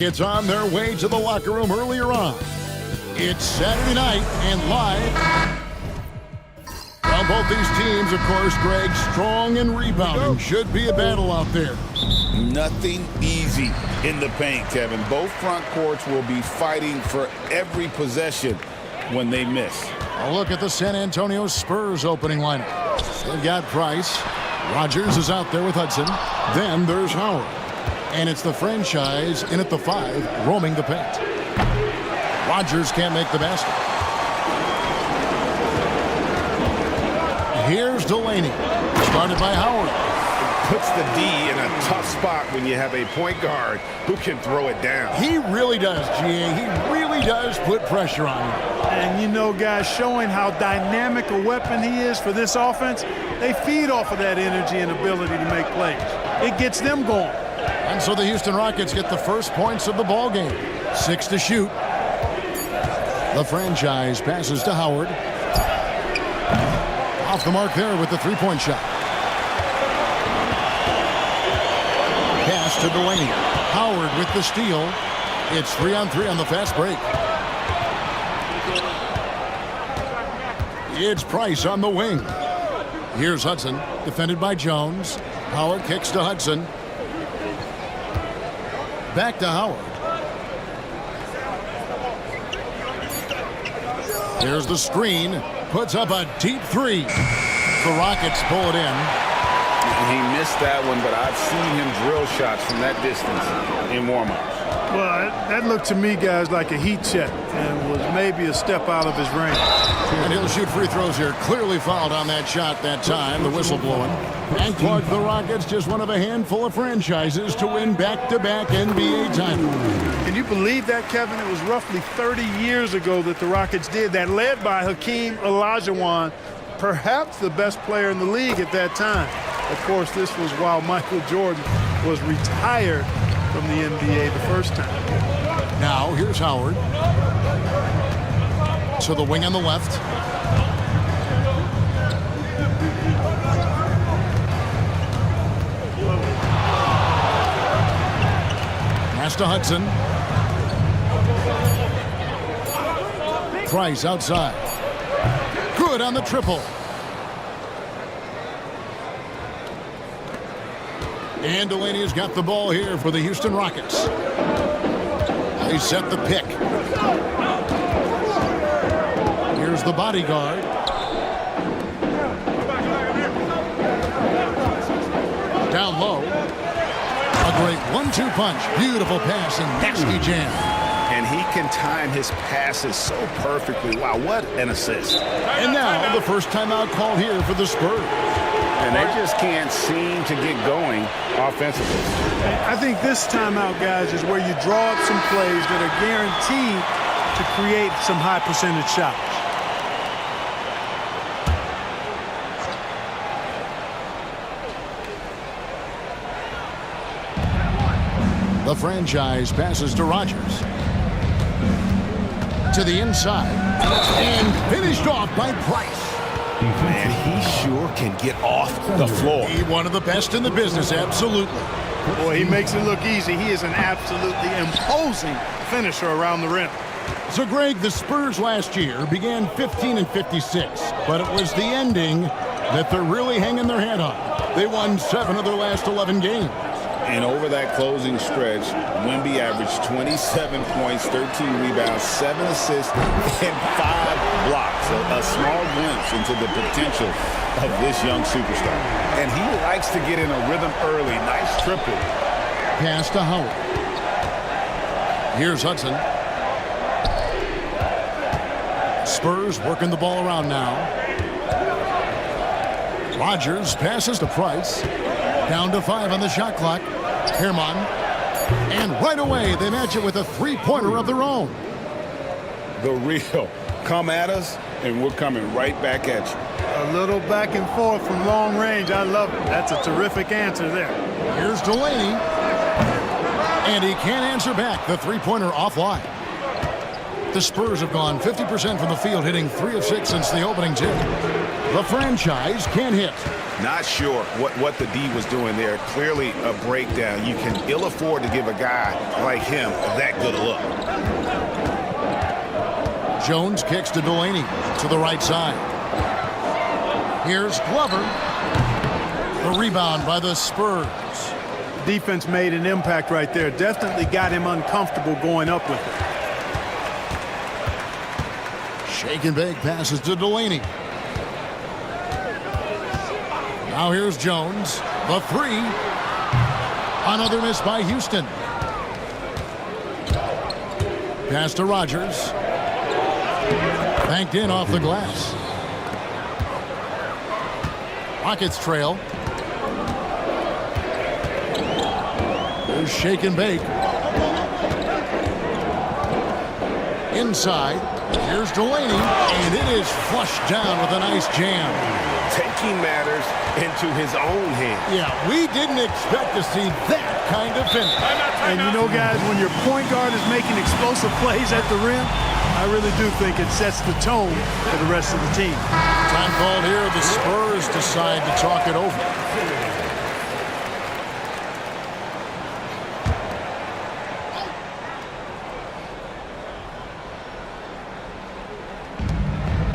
It's on their way to the locker room earlier on. It's Saturday night and live. Well, both these teams, of course, Greg, strong and rebounding. Should be a battle out there. Nothing easy in the paint, Kevin. Both front courts will be fighting for every possession when they miss. A look at the San Antonio Spurs opening lineup. They've got Price. Rogers is out there with Hudson. Then there's Howard. And it's the franchise in at the 5, roaming the paint. Rogers can't make the basket. Here's Delaney. Started by Howard. Puts the D in a tough spot when you have a point guard who can throw it down. He really does, GA. He really does put pressure on him. And you know, guys, showing how dynamic a weapon he is for this offense, they feed off of that energy and ability to make plays. It gets them going. And so the Houston Rockets get the first points of the ball game. 6 to shoot. The franchise passes to Howard. Off the mark there with the three-point shot. Pass to Delaney. Howard with the steal. It's 3-on-3 on the fast break. It's Price on the wing. Here's Hudson, defended by Jones. Howard kicks to Hudson. Back to Howard. There's the screen. Puts up a deep three. The Rockets pull it in. He missed that one, but I've seen him drill shots from that distance in warm-ups. Well, that looked to me, guys, like a heat check and was maybe a step out of his range. And he'll shoot free throws here. Clearly fouled on that shot that time. The whistle blowing. And Clark, the Rockets, just one of a handful of franchises to win back-to-back NBA titles. Can you believe that, Kevin? It was roughly 30 years ago that the Rockets did that, led by Hakeem Olajuwon, perhaps the best player in the league at that time. Of course, this was while Michael Jordan was retired from the NBA the first time. Now, here's Howard. To the wing on the left. Pass to Hudson. Price outside. Good on the triple. And Delaney has got the ball here for the Houston Rockets. They set the pick. Here's the bodyguard. Down low. A great 1-2 punch. Beautiful pass and nasty jam. And he can time his passes so perfectly. Wow, what an assist. And now the first timeout called here for the Spurs. And they just can't seem to get going offensively. I think this timeout, guys, is where you draw up some plays that are guaranteed to create some high percentage shots. The franchise passes to Rogers. To the inside. And finished off by Price. Man, he sure can get off the floor. He one of the best in the business, absolutely. Boy, he makes it look easy. He is an absolutely imposing finisher around the rim. So, Greg, the Spurs last year began 15-56, but it was the ending that they're really hanging their head on. They won 7 of their last 11 games. And over that closing stretch, Wemby averaged 27 points, 13 rebounds, 7 assists, and 5 blocks. A small glimpse into the potential of this young superstar. And he likes to get in a rhythm early. Nice triple. Pass to Howard. Here's Hudson. Spurs working the ball around now. Rogers passes to Price. Down to 5 on the shot clock. Herman. And right away, they match it with a three-pointer of their own. The real. Come at us, and we're coming right back at you. A little back and forth from long range. I love it. That's a terrific answer there. Here's Delaney. And he can't answer back. The three-pointer offline. The Spurs have gone 50% from the field, hitting 3 of 6 since the opening tip. The franchise can't hit. Not sure what the D was doing there. Clearly a breakdown. You can ill afford to give a guy like him that good a look. Jones kicks to Delaney to the right side. Here's Glover. The rebound by the Spurs. Defense made an impact right there. Definitely got him uncomfortable going up with it. Shake and bake passes to Delaney. Now here's Jones. The three. Another miss by Houston. Pass to Rogers. Banked in off the glass. Rockets trail. There's shake and bake. Inside. Here's Delaney. And it is flushed down with a nice jam. Taking matters into his own hands. Yeah, we didn't expect to see that kind of finish. And you know, guys, when your point guard is making explosive plays at the rim, I really do think it sets the tone for the rest of the team. Time called here. The Spurs decide to talk it over.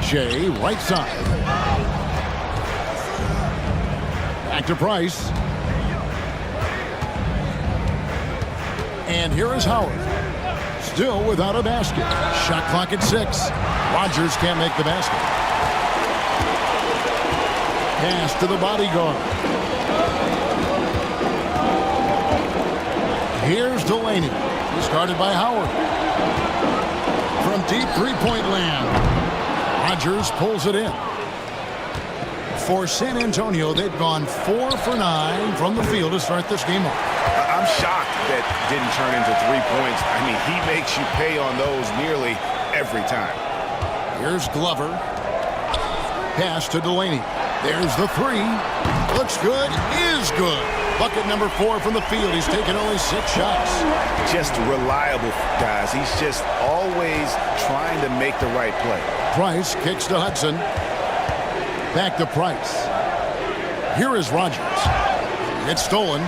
Shea, right side. Back to Price. And here is Howard. Still without a basket. Shot clock at 6. Rogers can't make the basket. Pass to the bodyguard. Here's Delaney. Discarded by Howard. From deep three-point land. Rogers pulls it in. For San Antonio, they've gone 4 for 9 from the field to start this game off. I'm shocked that didn't turn into 3 points. I mean, he makes you pay on those nearly every time. Here's Glover. Pass to Delaney. There's the three. Looks good. Is good. Bucket number 4 from the field. He's taken only 6 shots. Just reliable, guys. He's just always trying to make the right play. Price kicks to Hudson. Back to Price. Here is Rogers. It's stolen.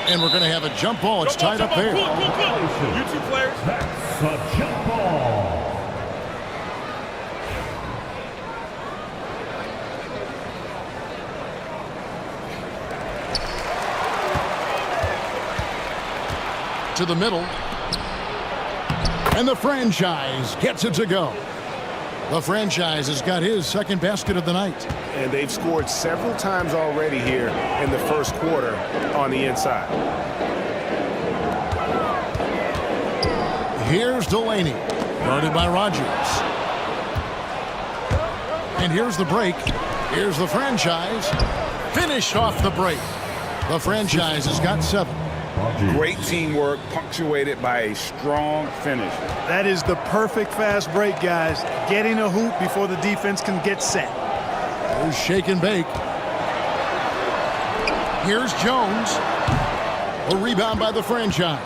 And we're going to have a jump ball. It's tied up there. You two players. That's a jump ball. To the middle. And the franchise gets it to go. The franchise has got his second basket of the night. And they've scored several times already here in the first quarter on the inside. Here's Delaney. Guarded by Rogers. And here's the break. Here's the franchise. Finished off the break. The franchise has got 7. Great teamwork, punctuated by a strong finish. That is the perfect fast break, guys. Getting a hoop before the defense can get set. Here's shake and bake. Here's Jones. A rebound by the franchise.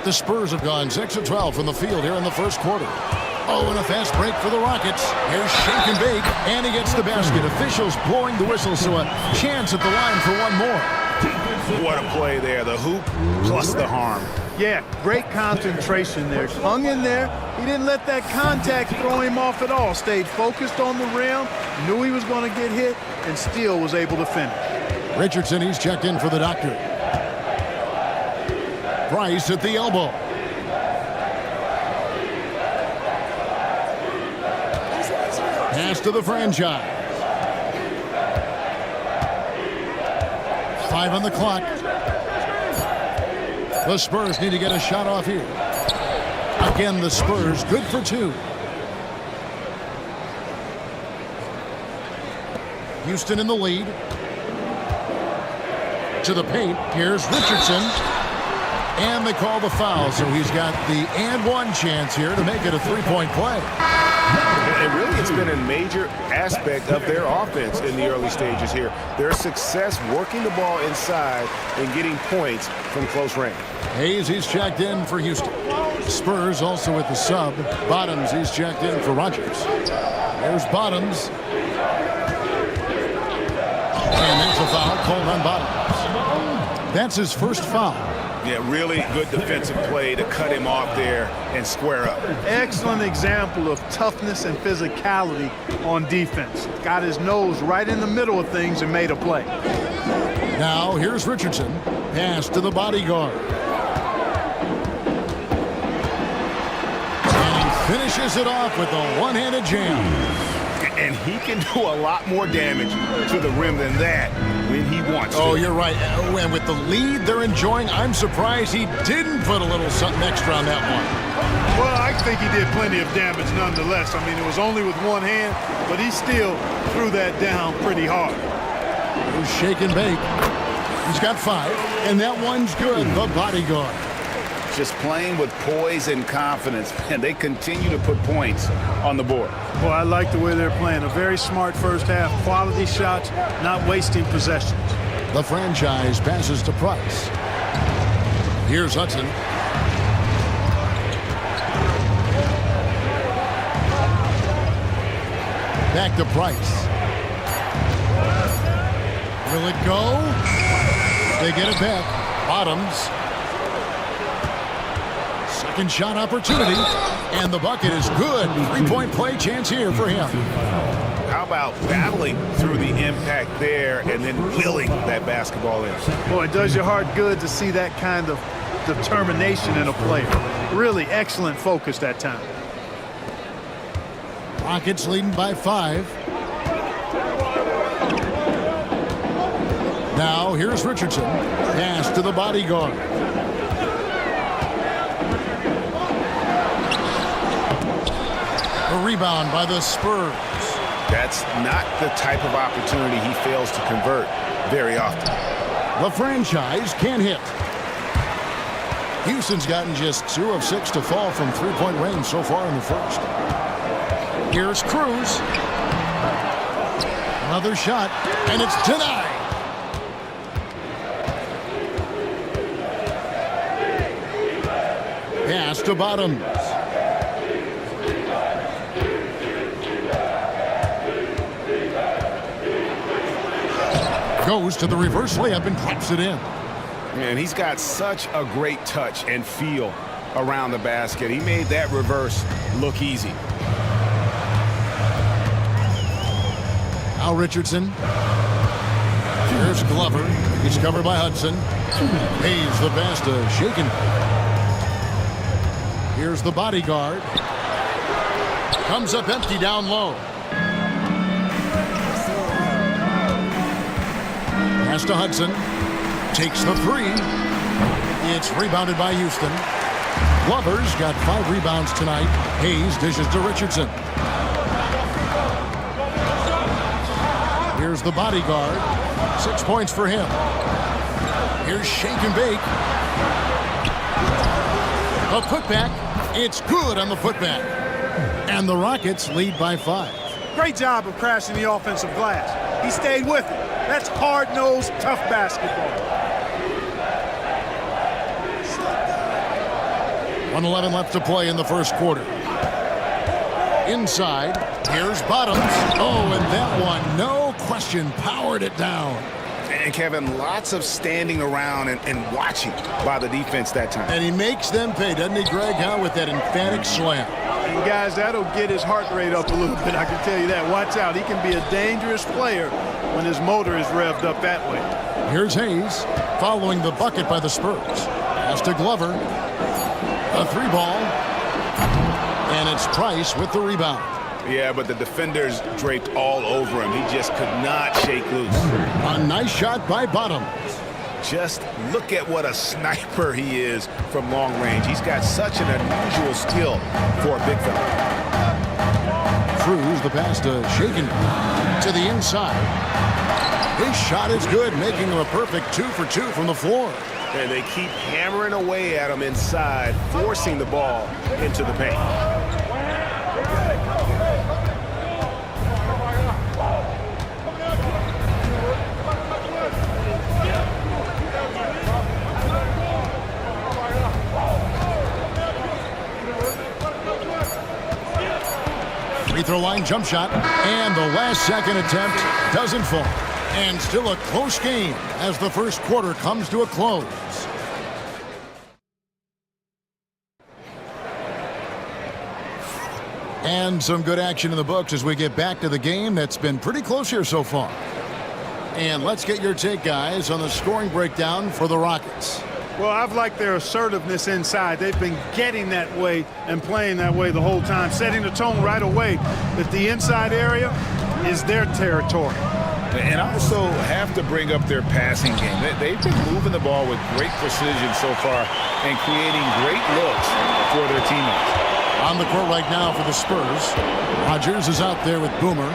The Spurs have gone 6 of 12 from the field here in the first quarter. Oh, and a fast break for the Rockets. Here's shake and bake, and he gets the basket. Officials blowing the whistle, so a chance at the line for one more. What a play there. The hoop plus the harm. Yeah, great concentration there. Hung in there. He didn't let that contact throw him off at all. Stayed focused on the rim, knew he was going to get hit, and still was able to finish. Richardson, he's checked in for the doctor. Price at the elbow. Pass to the franchise. 5 on the clock. The Spurs need to get a shot off here. Again, the Spurs good for 2. Houston in the lead. To the paint. Here's Richardson. And they call the foul, so he's got the and one chance here to make it a 3-point play. And really, it's been a major aspect of their offense in the early stages here. Their success working the ball inside and getting points from close range. Hayes, he's checked in for Houston. Spurs also with the sub. Bottoms, he's checked in for Rogers. There's Bottoms. foul called on Bottoms. That's his first foul. Yeah, really good defensive play to cut him off there and square up. Excellent example of toughness and physicality on defense. Got his nose right in the middle of things and made a play. Now here's Richardson. Pass to the bodyguard. And he finishes it off with a one-handed jam. And he can do a lot more damage to the rim than that when he wants to. Oh, you're right. And with the lead they're enjoying, I'm surprised he didn't put a little something extra on that one. Well, I think he did plenty of damage nonetheless. I mean, it was only with one hand, but he still threw that down pretty hard. Here's shake and bake. He's got 5, and that one's good. The bodyguard. Just playing with poise and confidence, and they continue to put points on the board. Boy, I like the way they're playing. A very smart first half. Quality shots, not wasting possessions. The franchise passes to Price. Here's Hudson. Back to Price. Will it go? They get it back. Bottoms. Second shot opportunity, and the bucket is good. 3-point play chance here for him. How about battling through the impact there and then willing that basketball in? Boy, it does your heart good to see that kind of determination in a player. Really excellent focus that time. Rockets leading by 5. Now here's Richardson. Pass to the bodyguard. A rebound by the Spurs. That's not the type of opportunity he fails to convert very often. The franchise can't hit. Houston's gotten just 2 of 6 to fall from 3-point range so far in the first. Here's Cruz. Another shot, and it's denied. Pass to Bottoms. Goes to the reverse layup and claps it in. And he's got such a great touch and feel around the basket. He made that reverse look easy. Now Richardson. Here's Glover. He's covered by Hudson. Hayes the pass to Shaken. Here's the bodyguard. Comes up empty down low. Pass to Hudson. Takes the 3. It's rebounded by Houston. Glover's got 5 rebounds tonight. Hayes dishes to Richardson. Here's the bodyguard. 6 points for him. Here's shake and bake. A putback. It's good on the putback. And the Rockets lead by 5. Great job of crashing the offensive glass. He stayed with it. That's hard-nosed, tough basketball. 1:11 left to play in the first quarter. Inside, here's Bottoms. Oh, and that one, no question, powered it down. And Kevin, lots of standing around and watching by the defense that time. And he makes them pay, doesn't he, Greg? How with that emphatic slam. And guys, that'll get his heart rate up a little bit, I can tell you that. Watch out, he can be a dangerous player when his motor is revved up that way. Here's Hayes, following the bucket by the Spurs. Pass to Glover. A 3-ball. And it's Price with the rebound. Yeah, but the defenders draped all over him. He just could not shake loose. A nice shot by Bottoms. Just look at what a sniper he is from long range. He's got such an unusual skill for a big fella. Cruz, the pass to Shaken to the inside. His shot is good, making him a perfect 2 for 2 from the floor. And they keep hammering away at him inside, forcing the ball into the paint. Free throw line jump shot, and the last second attempt doesn't fall. And still a close game as the first quarter comes to a close. And some good action in the books as we get back to the game that's been pretty close here so far. And let's get your take, guys, on the scoring breakdown for the Rockets. Well, I've liked their assertiveness inside. They've been getting that way and playing that way the whole time, setting the tone right away that the inside area is their territory. And also have to bring up their passing game. They've been moving the ball with great precision so far and creating great looks for their teammates. On the court right now for the Spurs, Rodgers is out there with Boomer,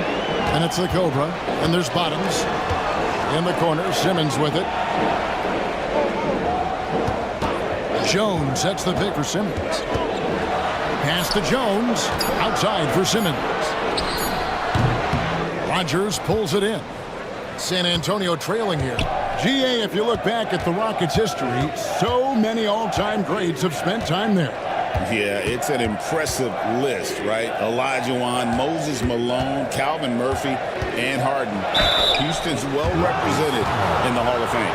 and it's the Cobra, and there's Bottoms. In the corner, Simmons with it. Jones sets the pick for Simmons. Pass to Jones, outside for Simmons. Rodgers pulls it in. San Antonio trailing here. GA, if you look back at the Rockets' history, so many all-time greats have spent time there. Yeah, it's an impressive list, right? Olajuwon, Moses Malone, Calvin Murphy, and Harden. Houston's well represented in the Hall of Fame.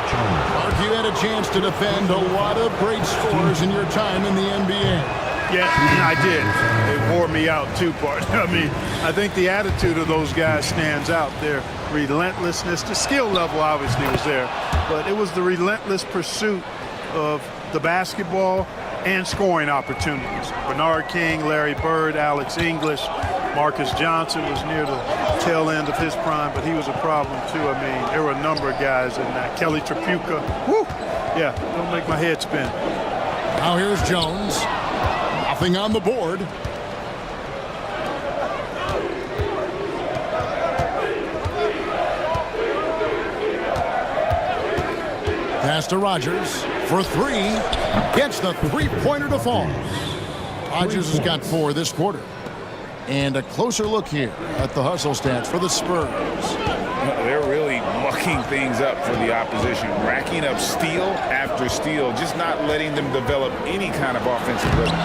Mark, you had a chance to defend a lot of great scores in your time in the NBA. Yeah, I did. It wore me out too, partner. I mean, I think the attitude of those guys stands out. Their relentlessness, the skill level obviously was there, but it was the relentless pursuit of the basketball and scoring opportunities. Bernard King, Larry Bird, Alex English, Marcus Johnson was near the tail end of his prime, but he was a problem too. I mean, there were a number of guys in that. Kelly Tripucka. Woo! Yeah, don't make my head spin. Now here's Jones. Nothing on the board. Pass to Rodgers for three. Gets the three-pointer to fall. Rodgers has got 4 this quarter. And a closer look here at the hustle stats for the Spurs. They're really mucking things up for the opposition, racking up steal after steal, just not letting them develop any kind of offensive rhythm.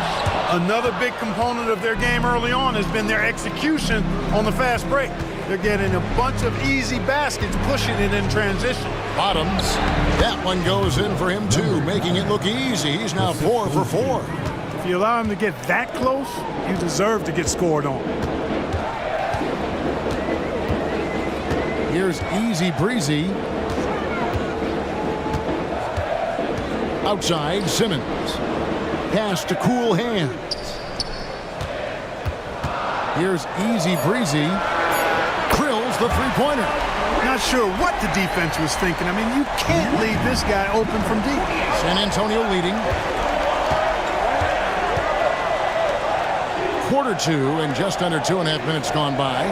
Another big component of their game early on has been their execution on the fast break. They're getting a bunch of easy baskets, pushing it in transition. Bottoms. That one goes in for him, too, making it look easy. He's now 4 for 4. If you allow him to get that close, you deserve to get scored on. Here's Easy Breezy. Outside, Simmons. Pass to Cool Hands. Here's Easy Breezy. Drills the three-pointer. Not sure what the defense was thinking. I mean, you can't leave this guy open from deep. San Antonio leading. Quarter 2 and just under 2.5 minutes gone by.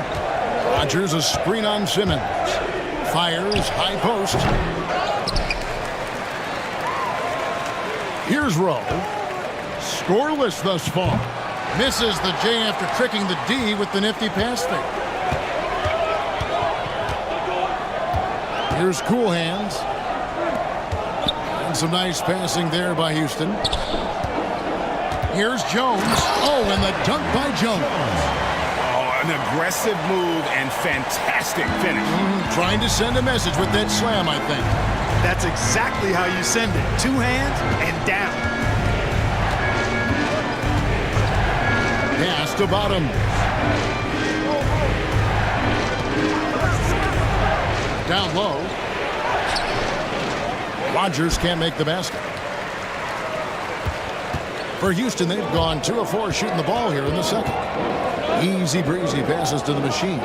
Rodgers a screen on Simmons. Fires high post. Here's Rowe. Scoreless thus far. Misses the J after tricking the D with the nifty pass fake. Here's Cool Hands. And some nice passing there by Houston. Here's Jones. Oh, and the dunk by Jones. Oh, an aggressive move and fantastic finish. Trying to send a message with that slam, I think. That's exactly how you send it. 2 hands and down. Pass to Bottom. Down low. Rodgers can't make the basket. For Houston, they've gone 2 of 4 shooting the ball here in the second. Easy breezy passes to the machine.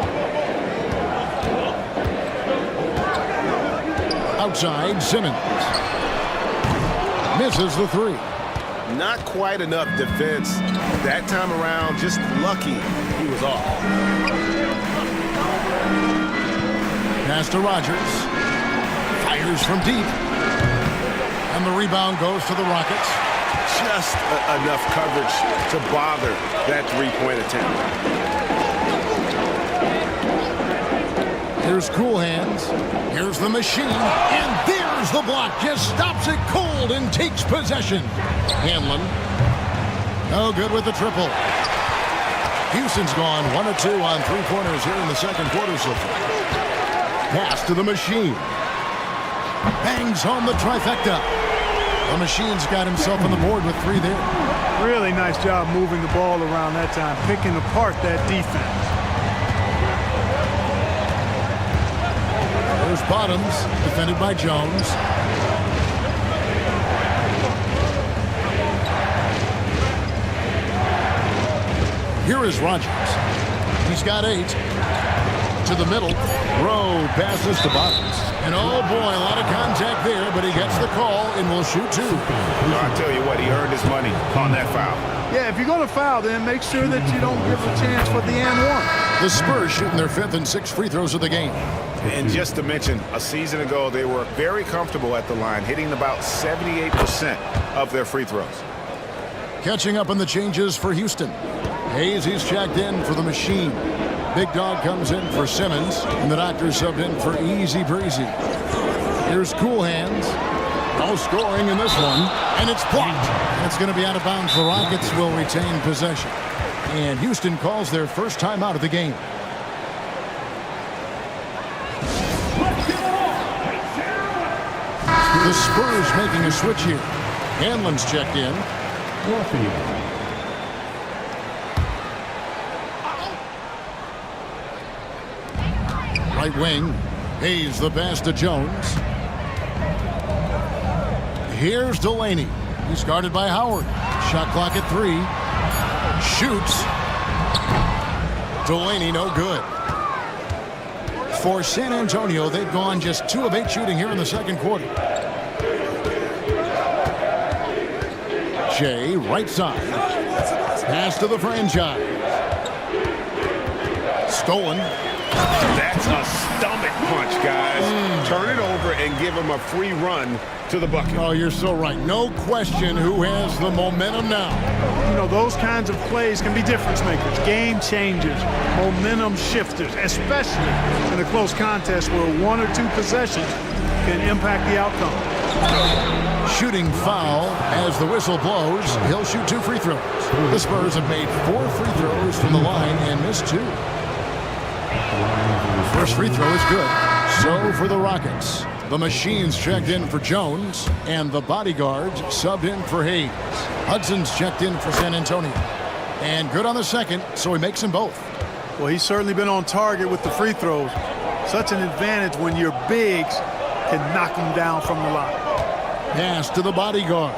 Outside, Simmons. Misses the 3. Not quite enough defense that time around. Just lucky he was off. Pass to Rodgers. Fires from deep. And the rebound goes to the Rockets. Just enough coverage to bother that three-point attempt. Here's Cool Hands. Here's the machine. And there's the block. Just stops it cold and takes possession. Hanlon. No good with the triple. Houston's gone 1 of 2 on 3-pointers here in the second quarter so far. Pass to the machine. Bangs home the trifecta. The machine's got himself on the board with 3 there. Really nice job moving the ball around that time, picking apart that defense. There's Bottoms, defended by Jones. Here is Rogers. He's got 8. To the middle. Rowe passes to Bottoms. And oh boy, a lot of contact there, but he gets the call and will shoot 2. I tell you what, he earned his money on that foul. Yeah, if you're going to foul, then make sure that you don't give a chance for the and one. The Spurs shooting their 5th and 6th free throws of the game. And just to mention, a season ago, they were very comfortable at the line, hitting about 78% of their free throws. Catching up on the changes for Houston. Hayes, he's checked in for the machine. Big Dog comes in for Simmons, and the Doctor subbed in for Easy Breezy. Here's Cool Hands. No scoring in this one, and it's blocked. It's going to be out of bounds. The Rockets will retain possession. And Houston calls their first timeout of the game. The Spurs making a switch here. Hanlon's checked in. Right wing. Hayes the pass to Jones. Here's Delaney. He's guarded by Howard. Shot clock at 3. Shoots. Delaney no good. For San Antonio, they've gone just 2 of 8 shooting here in the second quarter. Jay, right side. Pass to the franchise. Stolen. That's a stomach punch, guys. Turn it over and give him a free run to the bucket. Oh, you're so right. No question who has the momentum now. You know, those kinds of plays can be difference makers, game changers, momentum shifters, especially in a close contest where 1 or 2 possessions can impact the outcome. Shooting foul as the whistle blows. He'll shoot 2 free throws. The Spurs have made 4 free throws from the line and missed 2. First free throw is good. So for the Rockets. The Machine's checked in for Jones, and the Bodyguards subbed in for Hayes. Hudson's checked in for San Antonio. And good on the second, so he makes them both. Well, he's certainly been on target with the free throws. Such an advantage when your bigs can knock them down from the line. Pass to the Bodyguard.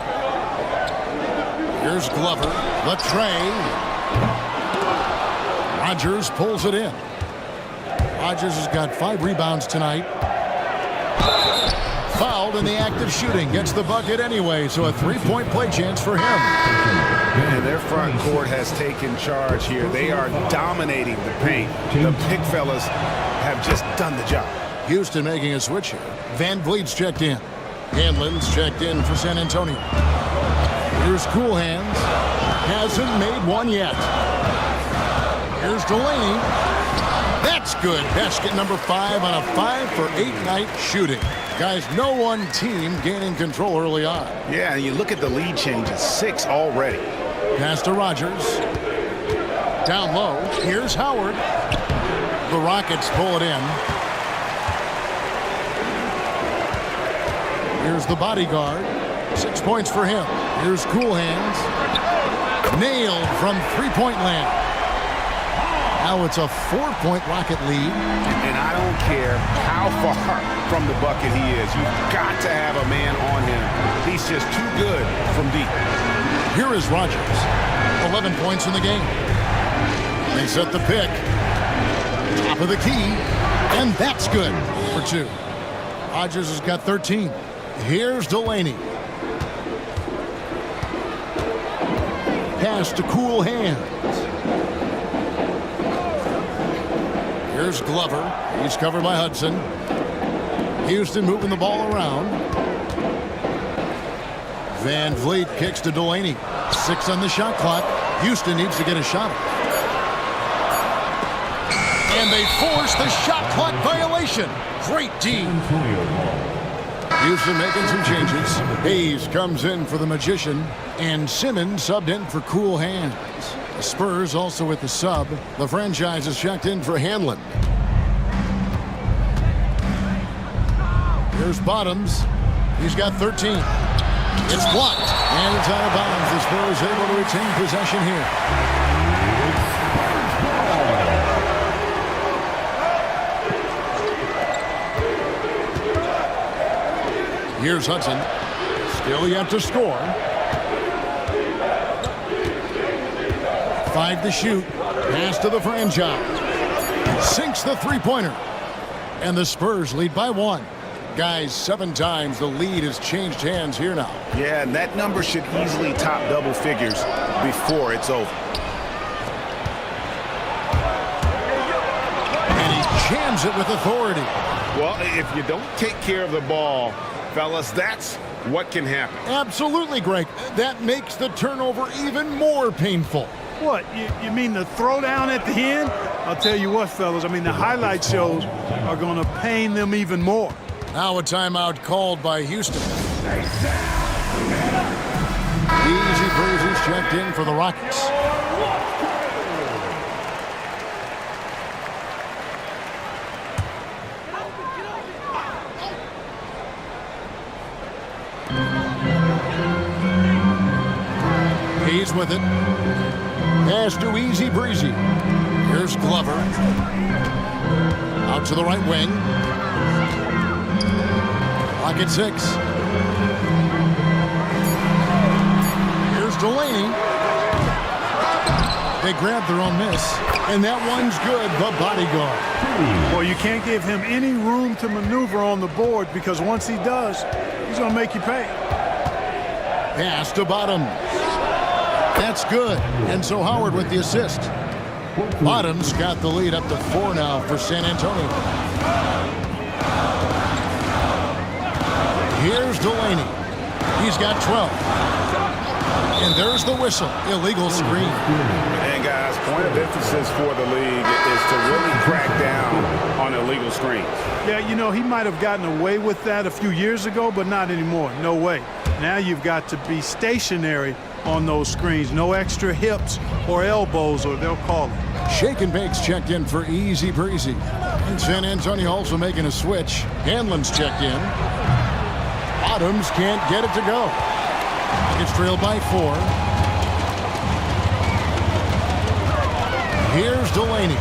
Here's Glover. The tray. Rogers pulls it in. Rogers has got 5 rebounds tonight. Fouled in the act of shooting. Gets the bucket anyway, so a 3-point play chance for him. And their front court has taken charge here. They are dominating the paint. The big fellas have just done the job. Houston making a switch here. Van Vliet's checked in. Hanlon's checked in for San Antonio. Here's Cool Hands. Hasn't made one yet. Here's Delaney. That's good. Basket number 5 on a 5 for 8 night shooting. Guys, no one team gaining control early on. Yeah, and you look at the lead changes. 6 already. Pass to Rogers. Down low. Here's Howard. The Rockets pull it in. Here's the Bodyguard. 6 points for him. Here's Cool Hands. Nailed from 3-point land. Now it's a 4-point Rocket lead. And I don't care how far from the bucket he is. You've got to have a man on him. He's just too good from deep. Here is Rogers. 11 points in the game. They set the pick. Top of the key. And that's good for 2. Rogers has got 13. Here's Delaney. Pass to Cool Hands. Here's Glover. He's covered by Hudson. Houston moving the ball around. Van Vliet kicks to Delaney. 6 on the shot clock. Houston needs to get a shot. And they force the shot clock violation. Great D. Houston making some changes. Hayes comes in for the Magician. And Simmons subbed in for Cool Hands. The Spurs also with the sub. The franchise is checked in for Hanlon. Here's Bottoms. He's got 13. It's blocked, and it's out of bounds. The Spurs able to retain possession here. Here's Hudson. Still yet to score. 5 to shoot. Pass to the franchise. Sinks the three-pointer. And the Spurs lead by 1. Guys, 7 times the lead has changed hands here now. Yeah, and that number should easily top double figures before it's over. And he jams it with authority. Well, if you don't take care of the ball, fellas, that's what can happen. Absolutely, Greg. That makes the turnover even more painful. What, you mean the throwdown at the end? I'll tell you what, fellas, I mean, the highlight shows are going to pain them even more. Now a timeout called by Houston. Easy breezes checked in for the Rockets. He's with it. Pass to Easy Breezy. Here's Glover. Out to the right wing. Clock at 6. Here's Delaney. They grab their own miss. And that one's good, the bodyguard. Well, you can't give him any room to maneuver on the board because once he does, he's going to make you pay. Pass to Bottoms. That's good. And so Howard with the assist. Bottoms got the lead up to 4 now for San Antonio. Here's Delaney. He's got 12. And there's the whistle. Illegal screen. And guys, point of emphasis for the league is to really crack down on illegal screens. Yeah, you know, he might have gotten away with that a few years ago, but not anymore. No way. Now you've got to be stationary on those screens. No extra hips or elbows, or they'll call it. Shake and Bake's checked in for Easy Breezy. And San Antonio also making a switch. Hanlon's checked in. Bottoms can't get it to go. It's trailed by 4. Here's Delaney.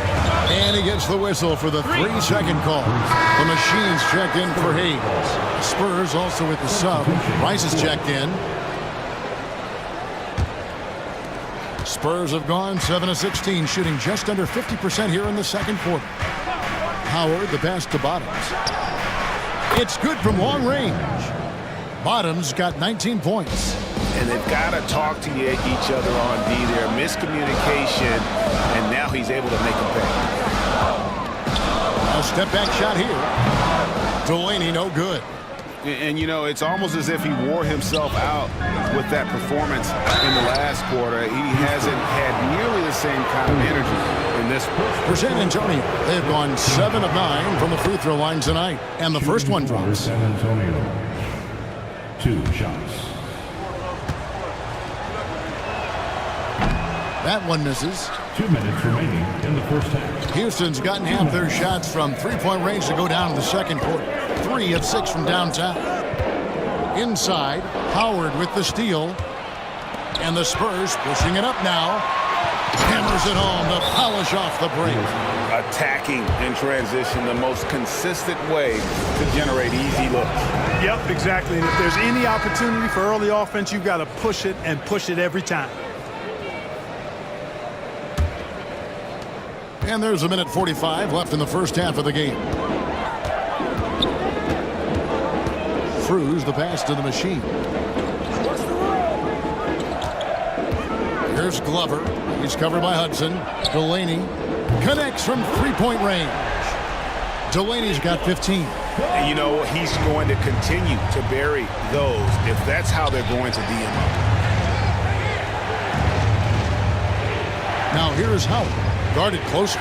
And he gets the whistle for the 3-second call. The Machine's checked in for Hayes. Spurs also with the sub. Rice is checked in. Spurs have gone 7 of 16, shooting just under 50% here in the second quarter. Howard, the pass to Bottoms. It's good from long range. Bottoms got 19 points. And they've got to talk to each other on D there. Miscommunication, and now he's able to make a pay. A step back shot here. Delaney no good. And, you know, it's almost as if he wore himself out with that performance in the last quarter. He hasn't had nearly the same kind of energy in this one. For San Antonio, they've gone 7 of 9 from the free throw line tonight. And the first one drops. San Antonio. 2 shots. That one misses. 2 minutes remaining in the first half. Houston's gotten half their shots from three-point range to go down in the second quarter. 3 of 6 from downtown. Inside, Howard with the steal. And the Spurs pushing it up now. Hammers it home to polish off the break. Attacking in transition, the most consistent way to generate easy looks. Yep, exactly. And if there's any opportunity for early offense, you've got to push it and push it every time. And there's 1:45 left in the first half of the game. Cruz the pass to the Machine. Here's Glover. He's covered by Hudson. Delaney connects from three-point range. Delaney's got 15. And you know, he's going to continue to bury those if that's how they're going to DM up. Now here's Howard. Guarded closer.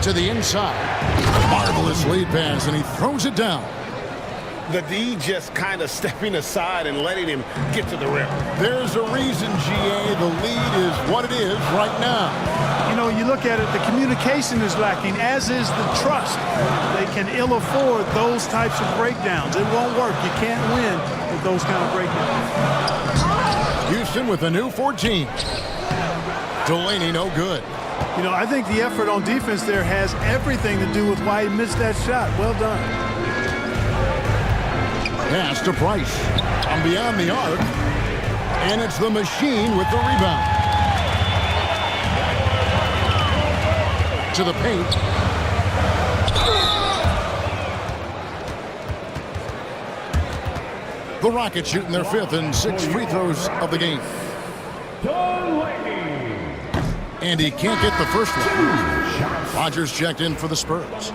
To the inside. Marvelous lead pass, and he throws it down. The D just kind of stepping aside and letting him get to the rim. There's a reason, GA, the lead is what it is right now. You know, you look at it, the communication is lacking, as is the trust. They can ill afford those types of breakdowns. It won't work. You can't win with those kind of breakdowns. Houston with a new 14. Delaney no good. You know, I think the effort on defense there has everything to do with why he missed that shot. Well done. Pass to Price. From beyond the arc. And it's the machine with the rebound. To the paint. The Rockets shooting their 5th and 6th free throws of the game. And he can't get the first one. Rogers checked in for the Spurs.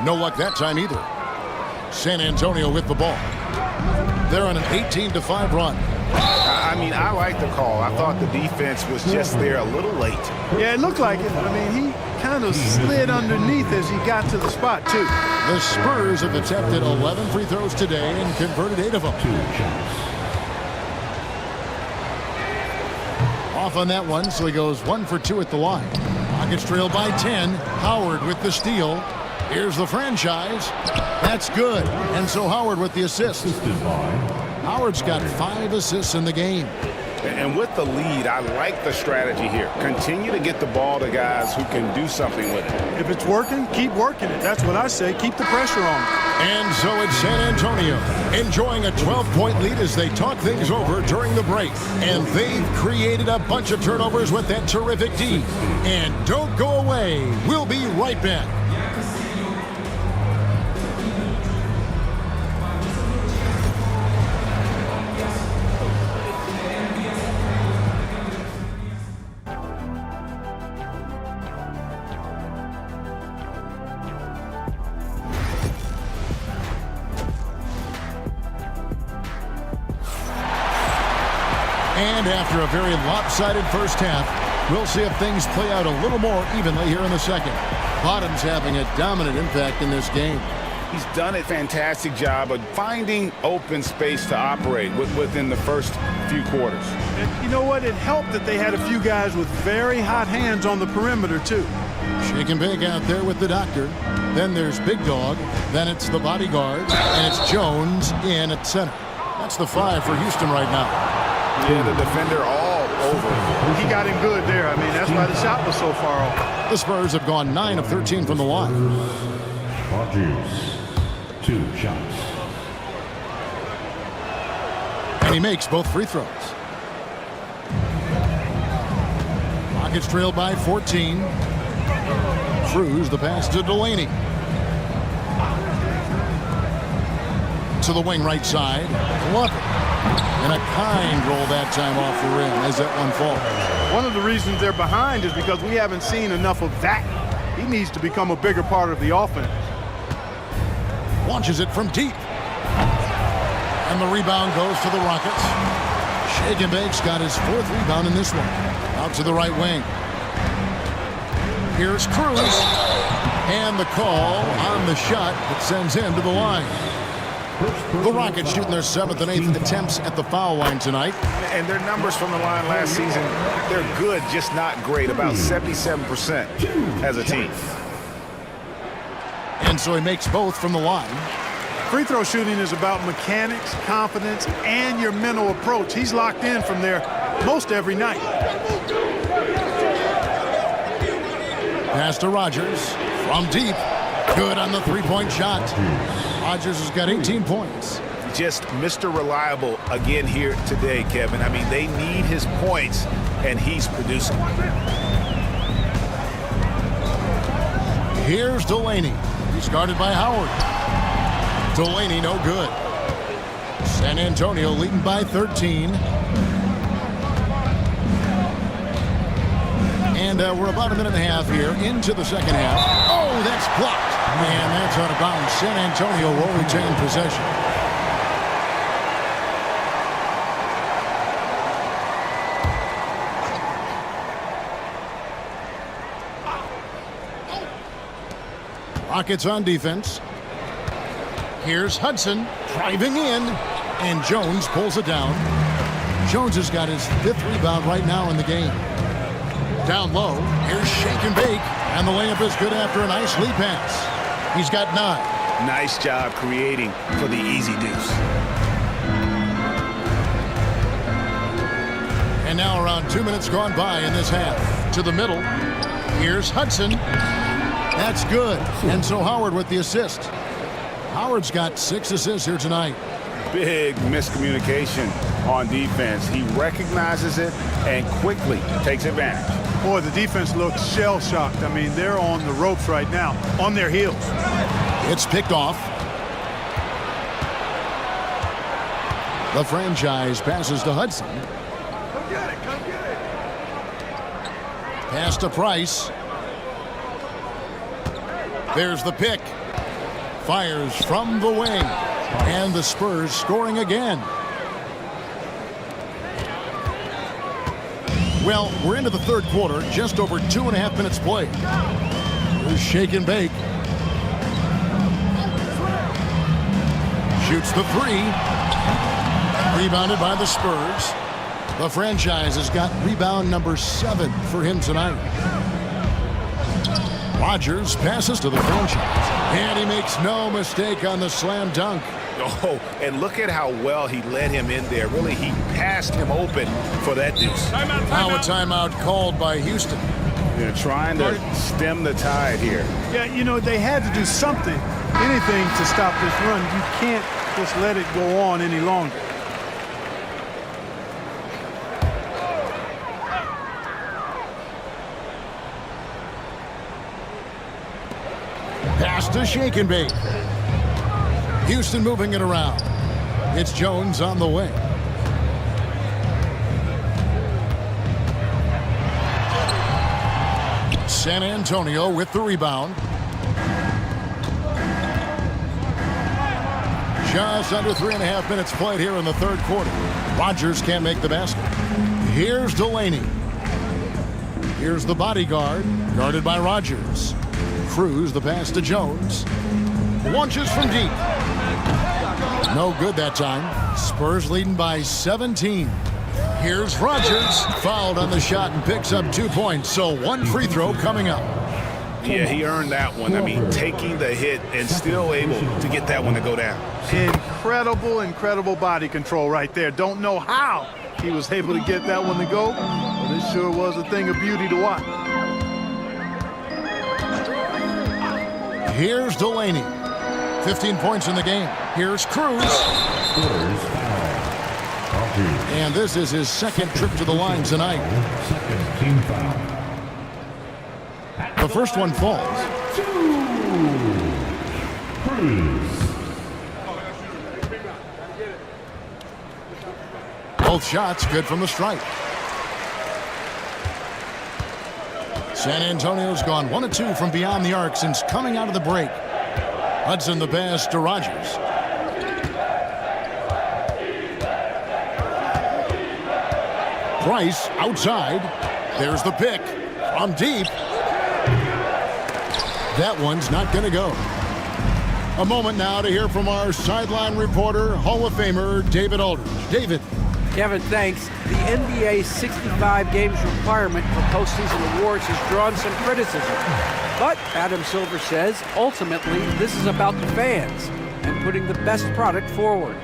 No luck that time either. San Antonio with the ball. They're on an 18-5 run. I mean, I like the call. I thought the defense was just there a little late. Yeah, it looked like it. I mean, he kind of slid underneath as he got to the spot, too. The Spurs have attempted 11 free throws today and converted 8 of them. Off on that one, so he goes 1 for 2 at the line. Rockets trail by 10. Howard with the steal. Here's the franchise. That's good. And so Howard with the assist. Howard's got 5 assists in the game. And with the lead, I like the strategy here. Continue to get the ball to guys who can do something with it. If it's working, keep working it. That's what I say. Keep the pressure on. And so it's San Antonio enjoying a 12-point lead as they talk things over during the break. And they've created a bunch of turnovers with that terrific D. And don't go away. We'll be right back. And after a very lopsided first half, we'll see if things play out a little more evenly here in the second. Bottom's having a dominant impact in this game. He's done a fantastic job of finding open space to operate within the first few quarters. And you know what? It helped that they had a few guys with very hot hands on the perimeter, too. Shake and bake out there with the doctor. Then there's Big Dog. Then it's the bodyguard. And it's Jones in at center. That's the 5 for Houston right now. Yeah, the defender all over him. He got him good there. I mean, that's why the shot was so far off. The Spurs have gone 9 of 13 from the line. Rogers, 2 shots. And he makes both free throws. Rockets trail by 14. Cruz the pass to Delaney. To the wing right side. Love it. And a kind roll that time off the rim as that one falls. One of the reasons they're behind is because we haven't seen enough of that. He needs to become a bigger part of the offense. Launches it from deep. And the rebound goes to the Rockets. Shake and Bake's got his 4th rebound in this one. Out to the right wing. Here's Cruz. And the call on the shot that sends him to the line. The Rockets shooting their 7th and 8th attempts at the foul line tonight. And their numbers from the line last season, they're good, just not great, about 77% as a team. And so he makes both from the line. Free throw shooting is about mechanics, confidence, and your mental approach. He's locked in from there most every night. Pass to Rogers from deep. Good on the 3-point shot. Rogers has got 18 points. Just Mr. Reliable again here today, Kevin. I mean, they need his points, and he's producing. Here's Delaney. He's guarded by Howard. Delaney no good. San Antonio leading by 13. And we're about a minute and a half here into the second half. Oh, that's blocked. And that's out of bounds. San Antonio will retain possession. Rockets on defense. Here's Hudson driving in, and Jones pulls it down. Jones has got his 5th rebound right now in the game. Down low, here's shake and bake, and the layup is good after a nice lead pass. He's got 9. Nice job creating for the easy deuce. And now around 2 minutes gone by in this half. To the middle, here's Hudson. That's good. And so Howard with the assist. Howard's got 6 assists here tonight. Big miscommunication on defense. He recognizes it and quickly takes advantage. Boy, the defense looks shell-shocked. I mean, they're on the ropes right now, on their heels. It's picked off. The franchise passes to Hudson. Come get it, come get it. Pass to Price. There's the pick. Fires from the wing. And the Spurs scoring again. Well, we're into the 3rd quarter, just over 2.5 minutes played. Here's shake and bake. Shoots the 3. Rebounded by the Spurs. The franchise has got rebound number 7 for him tonight. Rodgers passes to the franchise. And he makes no mistake on the slam dunk. Oh, and look at how well he led him in there. Really, he passed him open for that deuce. Timeout, Now a timeout. timeout called by Houston. They're trying to stem the tide here. Yeah, you know, they had to do something, anything to stop this run. You can't just let it go on any longer. Pass to shake and bake. Houston moving it around. It's Jones on the way. San Antonio with the rebound. Just under 3.5 minutes played here in the 3rd quarter. Rodgers can't make the basket. Here's Delaney. Here's the bodyguard, guarded by Rodgers. Cruz the pass to Jones. Launches from deep. No good that time. Spurs leading by 17. Here's Rodgers. Fouled on the shot and picks up 2 points. So 1 free throw coming up. Yeah, he earned that one. I mean, taking the hit and still able to get that one to go down. Incredible body control right there. Don't know how he was able to get that one to go, but it sure was a thing of beauty to watch. Here's Delaney. 15 points in the game. Here's Cruz. And this is his 2nd trip to the line tonight. Second team foul. The first one falls. Cruz. Both shots good from the stripe. San Antonio's gone 1 of 2 from beyond the arc since coming out of the break. Hudson the pass to Rodgers. Price outside. There's the pick from deep. That one's not going to go. A moment now to hear from our sideline reporter, Hall of Famer David Aldridge. David. Kevin, thanks. The NBA 65 games requirement for postseason awards has drawn some criticism. But Adam Silver says, ultimately, this is about the fans and putting the best product forward.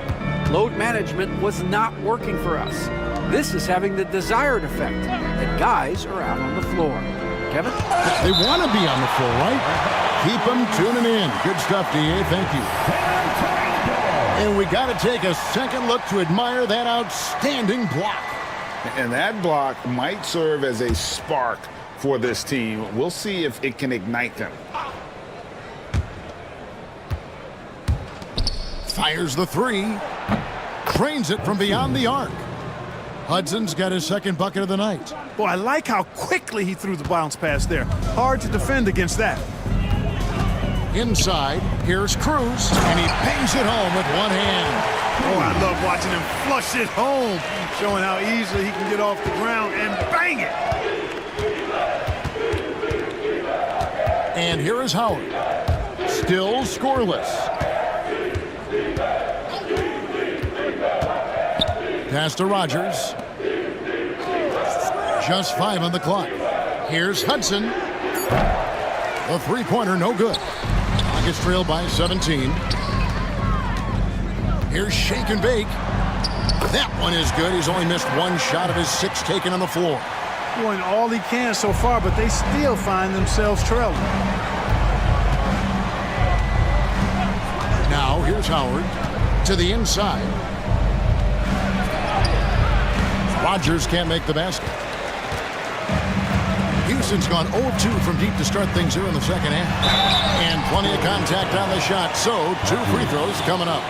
Load management was not working for us. This is having the desired effect, that guys are out on the floor. Kevin? They want to be on the floor, right? Keep them tuning in. Good stuff, DA. Thank you. And we got to take a second look to admire that outstanding block. And that block might serve as a spark for this team. We'll see if it can ignite them. Fires the 3. Trains it from beyond the arc. Hudson's got his 2nd bucket of the night. Boy, I like how quickly he threw the bounce pass there. Hard to defend against that. Inside, here's Cruz, and he bangs it home with one hand. Oh, I love watching him flush it home, showing how easily he can get off the ground and bang it. And here is Howard. Still scoreless. Pass to Rogers. Just 5 on the clock. Here's Hudson. The three-pointer, no good. Rockets trail by 17. Here's Shake and Bake. That one is good. He's only missed one shot of his 6 taken on the floor. Doing all he can so far, but they still find themselves trailing. Now, here's Howard to the inside. Rogers can't make the basket. Houston's gone 0-2 from deep to start things here in the second half. And plenty of contact on the shot, so 2 free throws coming up.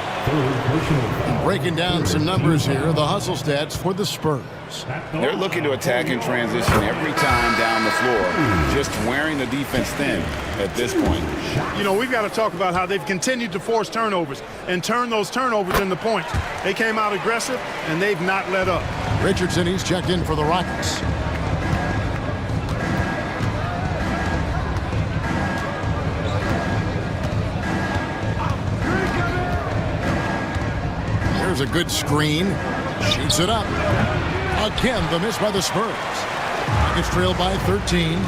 Breaking down some numbers here, the hustle stats for the Spurs. They're looking to attack in transition every time down the floor, just wearing the defense thin at this point. You know, we've got to talk about how they've continued to force turnovers and turn those turnovers into points. They came out aggressive, and they've not let up. Richardson, he's checked in for the Rockets. There's a good screen. Shoots it up. Again, the miss by the Spurs. Rockets trail by 13.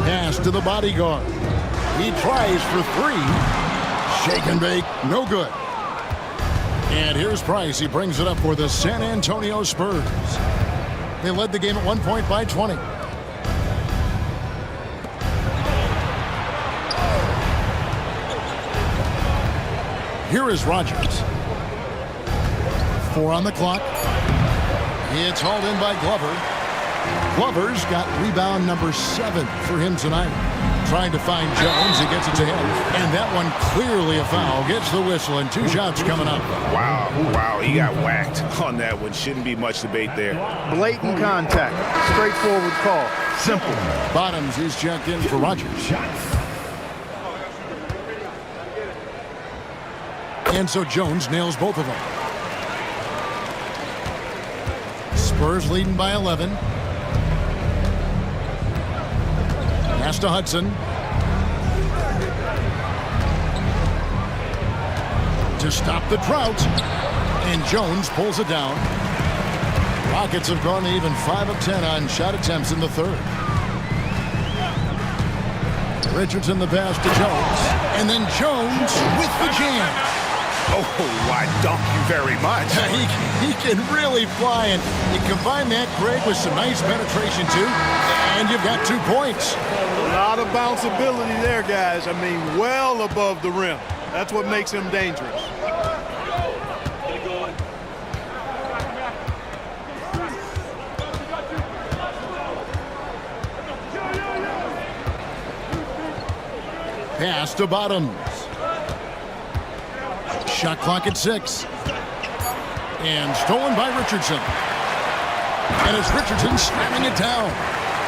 Pass to the bodyguard. He tries for 3. Shake and bake, no good. And here's Price. He brings it up for the San Antonio Spurs. They led the game at 1 point by 20. Here is Rogers. 4 on the clock. It's hauled in by Glover. Glover's got rebound number 7 for him tonight. Trying to find Jones. He gets it to him. And that one clearly a foul. Gets the whistle and 2 shots coming up. Wow, he got whacked on that one. Shouldn't be much debate there. Blatant contact. Straightforward call. Simple. Bottoms is checked in for Rogers. And so Jones nails both of them. Spurs leading by 11. Pass to Hudson. To stop the drought. And Jones pulls it down. Rockets have gone to even 5 of 10 on shot attempts in the third. Richardson the pass to Jones. And then Jones with the jam. Oh, why, thank you very much. He can really fly, and you combine that, Greg, with some nice penetration, too, and you've got 2 points. A lot of bounceability there, guys. I mean, well above the rim. That's what makes him dangerous. Pass to Bottoms. Shot clock at 6. And stolen by Richardson. And it's Richardson slamming it down.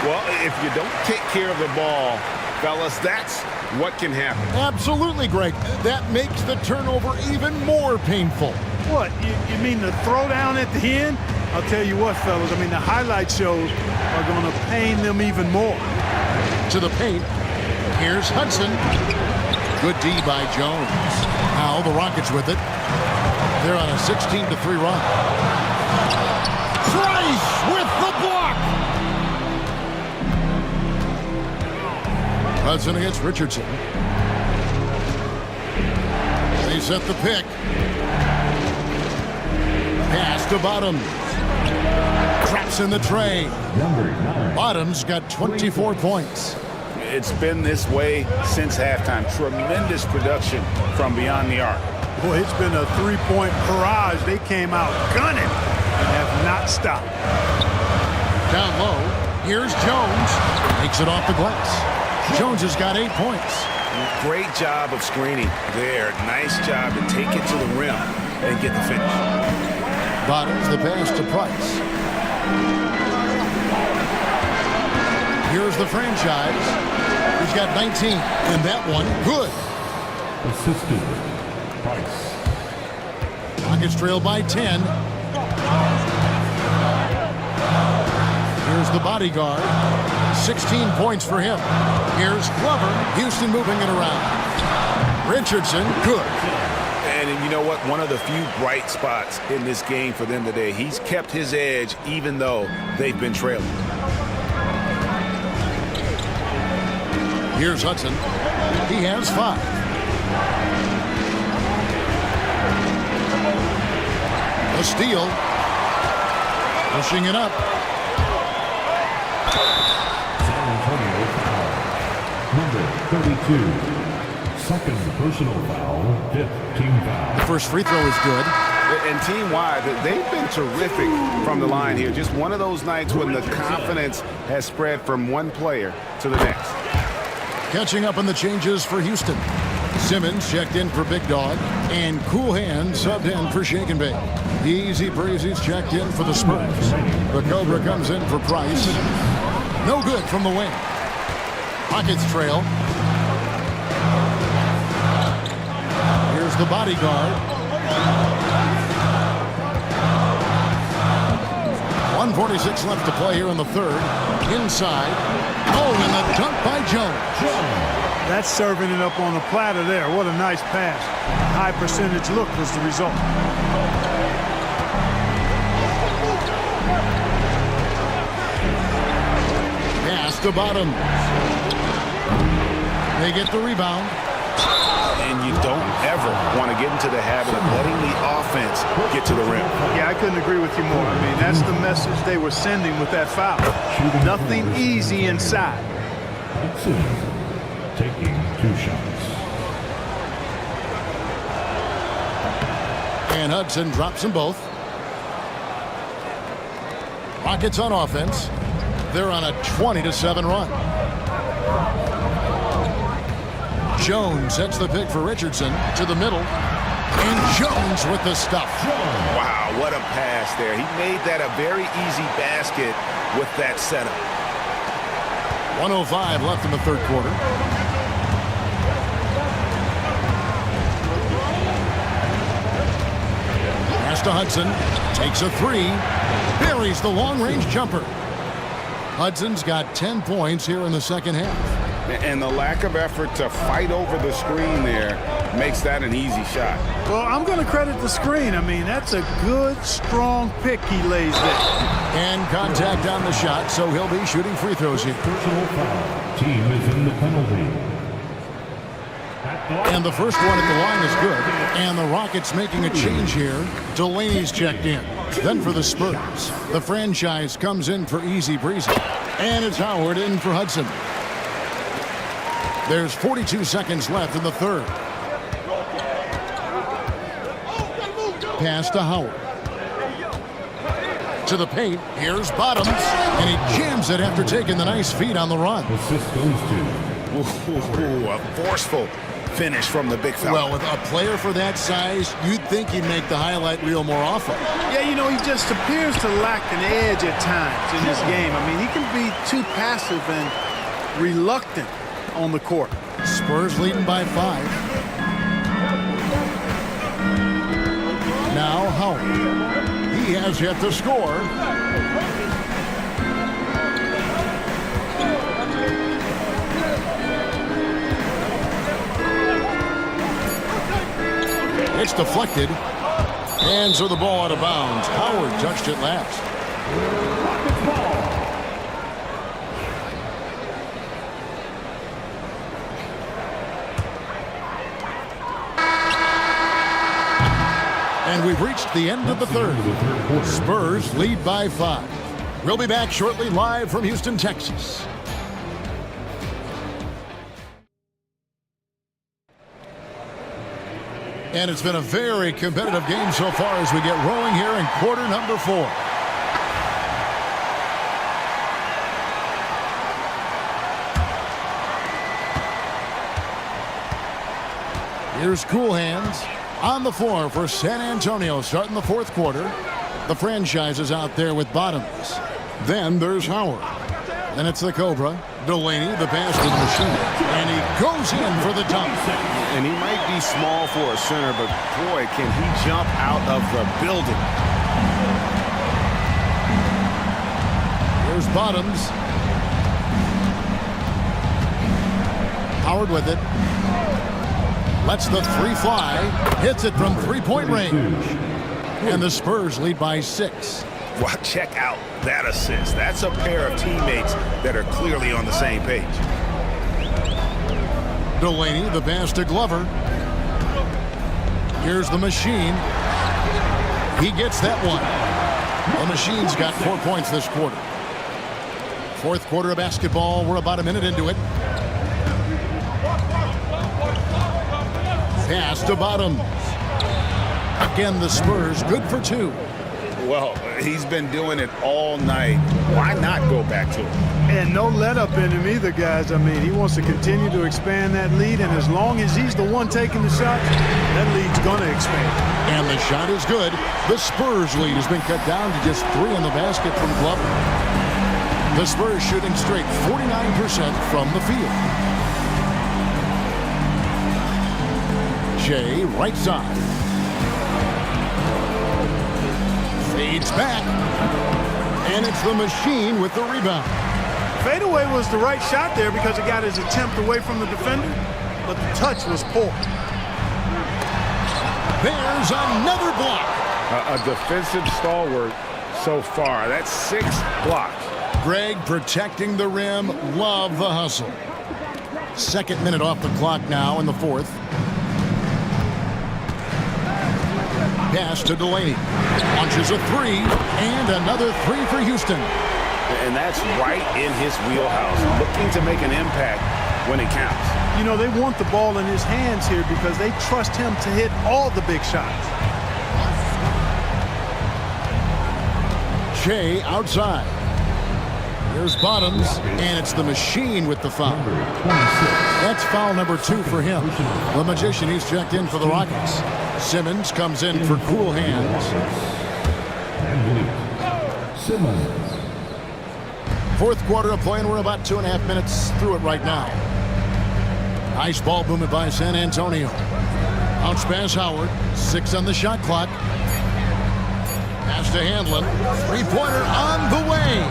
Well, if you don't take care of the ball, fellas, that's what can happen. Absolutely, Greg. That makes the turnover even more painful. What, you mean the throwdown at the end? I'll tell you what, fellas, I mean, the highlight shows are going to pain them even more. To the paint. Here's Hudson. Good D by Jones. Now the Rockets with it. They're on a 16-3 run. Price with the block. Hudson against Richardson. They set the pick. Pass to Bottoms. Traps in the tray. Bottoms got 24 points. It's been this way since halftime. Tremendous production from beyond the arc. Boy, it's been a 3-point barrage. They came out gunning and have not stopped. Down low, here's Jones. Takes it off the glass. Jones has got 8 points. Great job of screening there. Nice job to take it to the rim and get the finish. Bottoms the pass to Price. Here's the franchise. He's got 19, and that one, good. Assisted. Price. Rockets trail by 10. Here's the bodyguard. 16 points for him. Here's Glover. Houston moving it around. Richardson, good. And you know what? One of the few bright spots in this game for them today. He's kept his edge even though they've been trailing. Here's Hudson. He has 5. A steal. Pushing it up. San Antonio foul. Number 32. Second personal foul. 5th team foul. The first free throw is good. And team-wide, they've been terrific from the line here. Just one of those nights when the confidence has spread from one player to the next. Catching up on the changes for Houston. Simmons checked in for Big Dog, and Cool Hand subbed in for Shake and Bake. Easy Breezy's checked in for the Spurs. The Cobra comes in for Price. No good from the wing. Rockets trail. Here's the bodyguard. 1:46 left to play here in the third. Inside. Oh, and the dunk by Jones. That's serving it up on a platter there. What a nice pass. High percentage look was the result. Pass to Bottom. They get the rebound. And you don't ever want to get into the habit of letting the offense get to the rim. Yeah, I couldn't agree with you more. I mean, that's the message they were sending with that foul. Nothing easy inside. Taking 2 shots. And Hudson drops them both. Rockets on offense. They're on a 20-7 run. Jones sets the pick for Richardson to the middle. And Jones with the stuff. Wow, what a pass there. He made that a very easy basket with that setup. 1:05 left in the third quarter. Pass to Hudson. Takes a 3. Buries the long-range jumper. Hudson's got 10 points here in the second half. And the lack of effort to fight over the screen there makes that an easy shot. Well, I'm going to credit the screen. I mean, that's a good, strong pick he lays there. And contact on the shot, so he'll be shooting free throws here. Personal foul. Team is in the penalty. And the first one at the line is good. And the Rockets making a change here. Delaney's checked in. Then for the Spurs, the franchise comes in for Easy Breezy. And it's Howard in for Hudson. There's 42 seconds left in the third. Pass to Howard. To the paint. Here's Bottoms. And he jams it after taking the nice feed on the run. Assist goes to. Ooh, a forceful finish from the big fella. Well, with a player for that size, you'd think he'd make the highlight reel more often. Yeah, you know, he just appears to lack an edge at times in this game. I mean, he can be too passive and reluctant on the court. Spurs leading by 5. Now Howard. He has yet to score. It's deflected. And so the ball out of bounds. Howard touched it last. And we've reached the end of the third. Spurs lead by 5. We'll be back shortly live from Houston, Texas. And it's been a very competitive game so far as we get rolling here in quarter number 4. Here's Cool Hands on the floor for San Antonio starting the fourth quarter. The franchise is out there with Bottoms. Then there's Howard. Then it's the Cobra. Delaney, the pass to the machine. And he goes in for the dunk. And he might be small for a center, but boy, can he jump out of the building. Here's Bottoms. Howard with it. Lets the three fly. Hits it from three-point range. And the Spurs lead by 6. Well, check out that assist. That's a pair of teammates that are clearly on the same page. Delaney, the pass to Glover. Here's the Machine. He gets that one. The Machine's got 4 points this quarter. Fourth quarter of basketball. We're about a minute into it. Pass to Bottoms. Again, the Spurs good for 2. Well, he's been doing it all night. Why not go back to it? And no let up in him either, guys. I mean, he wants to continue to expand that lead, and as long as he's the one taking the shots, that lead's going to expand. And the shot is good. The Spurs lead has been cut down to just 3 in the basket from Glover. The Spurs shooting straight 49% from the field. Jay, right side. Fades back. And it's the Machine with the rebound. Fadeaway was the right shot there because it got his attempt away from the defender, but the touch was poor. There's another block. A defensive stalwart so far. That's 6 blocks. Greg protecting the rim. Love the hustle. Second minute off the clock now in the fourth. Pass to Delaney. Launches a 3, and another 3 for Houston. And that's right in his wheelhouse. Looking to make an impact when it counts. You know, they want the ball in his hands here because they trust him to hit all the big shots. Shea outside. Here's Bottoms, and it's the Machine with the foul. That's foul number 2 for him. The Magician, he's checked in for the Rockets. Simmons comes in for cool hands. Simmons. Fourth quarter of play, and we're about 2.5 minutes through it right now. Nice ball movement by San Antonio. Bounce pass Howard. 6 on the shot clock. Pass to Handlin. Three-pointer on the way.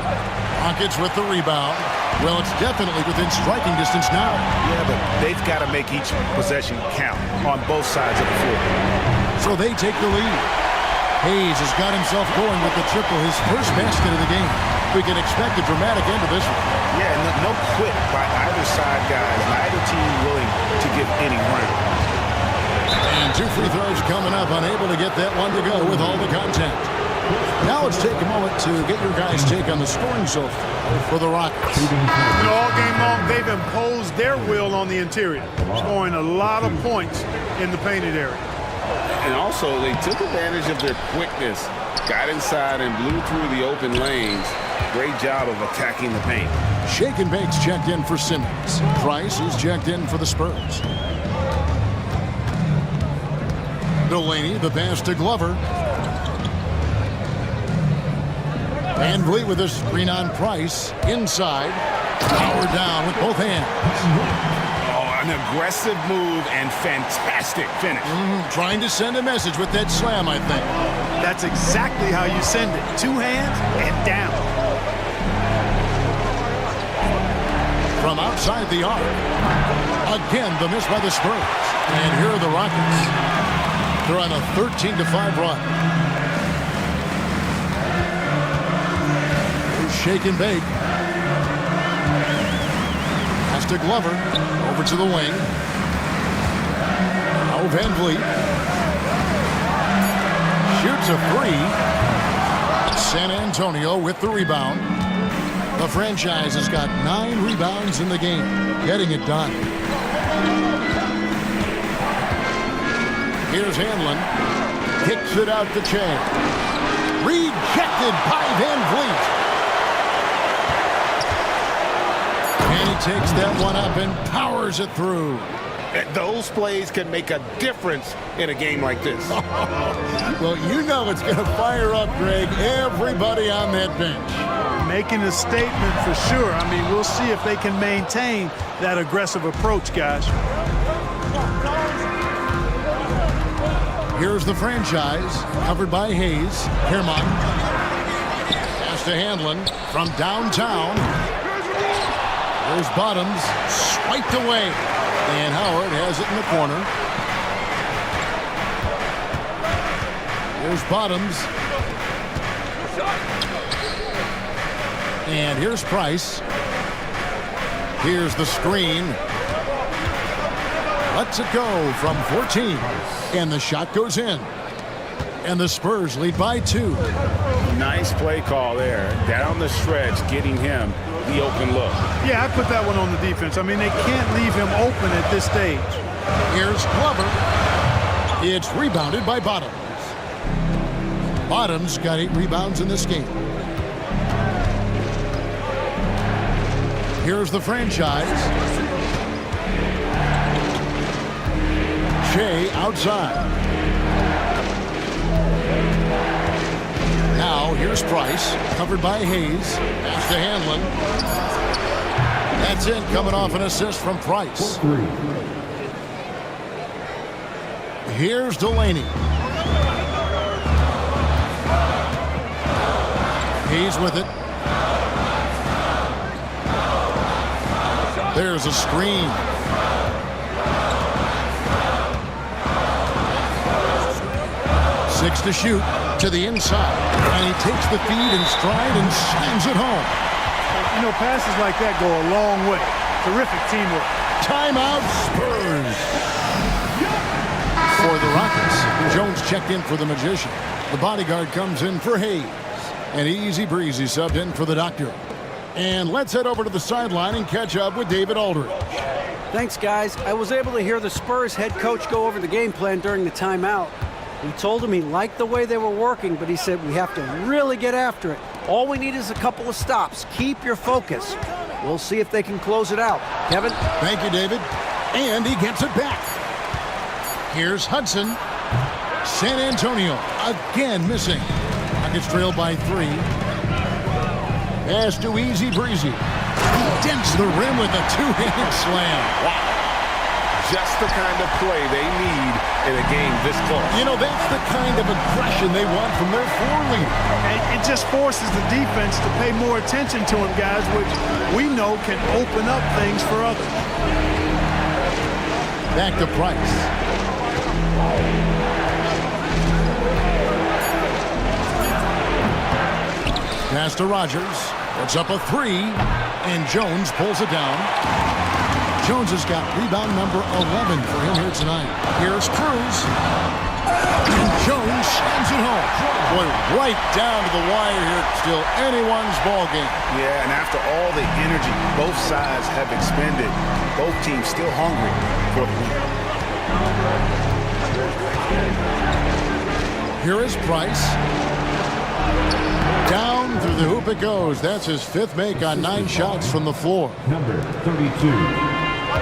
Rockets with the rebound. Well, it's definitely within striking distance now. Yeah, but they've got to make each possession count on both sides of the floor. So they take the lead. Hayes has got himself going with the triple, his first basket of the game. We can expect a dramatic end to this one. Yeah, no quit by either side, guys. Neither team willing to give any room. And 2 free throws coming up, unable to get that one to go with all the contact. Now let's take a moment to get your guys' take on the scoring so far for the Rockets. You know, all game long, they've imposed their will on the interior, scoring a lot of points in the painted area. And also, they took advantage of their quickness, got inside and blew through the open lanes. Great job of attacking the paint. Shake and Bake's checked in for Simmons. Price is checked in for the Spurs. Delaney, the pass to Glover. Van Vliet with a screen on Price. Inside. Howard down with both hands. Oh, an aggressive move and fantastic finish. Trying to send a message with that slam, I think. That's exactly how you send it. 2 hands and down. From outside the arc. Again, the miss by the Spurs. And here are the Rockets. They're on a 13-5 run. Here's Shake and Bake. Pass to Glover. Over to the wing. Now Van Vliet. Shoots a 3. San Antonio with the rebound. The franchise has got 9 rebounds in the game, getting it done. Here's Handlin. Kicks it out to Chang. Rejected by Van Vliet. And he takes that one up and powers it through. Those plays can make a difference in a game like this. Well, you know it's going to fire up, Greg, everybody on that bench. Making a statement for sure. I mean, we'll see if they can maintain that aggressive approach, guys. Here's the franchise, covered by Hayes. Herman. Pass to Handlin from downtown. There's Bottoms, swiped away. And Howard has it in the corner. Here's Bottoms. And here's Price. Here's the screen. Lets it go from 14. And the shot goes in. And the Spurs lead by 2. Nice play call there. Down the stretch, getting him the open look. Yeah, I put that one on the defense. I mean, they can't leave him open at this stage. Here's Glover. It's rebounded by Bottoms. Bottoms got 8 rebounds in this game. Here's the franchise. Shea outside. Now here's Price, covered by Hayes. Pass to Handlin. That's it, coming off an assist from Price. Here's Delaney. He's with it. There's a screen. Six to shoot to the inside. And he takes the feed in stride and slams it home. You know, passes like that go a long way. Terrific teamwork. Timeout Spurs. For the Rockets, Jones checked in for the Magician. The bodyguard comes in for Hayes. And Easy Breezy subbed in for the Doctor. And let's head over to the sideline and catch up with David Aldridge. Thanks, guys. I was able to hear the Spurs head coach go over the game plan during the timeout. He told him he liked the way they were working, but he said we have to really get after it. All we need is a couple of stops. Keep your focus. We'll see if they can close it out. Kevin? Thank you, David. And he gets it back. Here's Hudson. San Antonio again missing. Rockets trail by 3. Pass to Easy Breezy. He dents the rim with a 2-handed slam. Wow. Just the kind of play they need in a game this close. You know, that's the kind of aggression they want from their floor leader. And it just forces the defense to pay more attention to him, guys, which we know can open up things for others. Back to Price. Pass to Rogers. Puts up a 3, and Jones pulls it down. Jones has got rebound number 11 for him here tonight. Here's Cruz. And Jones slams it home. Boy, right down to the wire here. Still anyone's ball game. Yeah, and after all the energy both sides have expended, both teams still hungry for the win. Here is Price. Down through the hoop it goes. That's his 5th make on 9 shots from the floor. Number 32.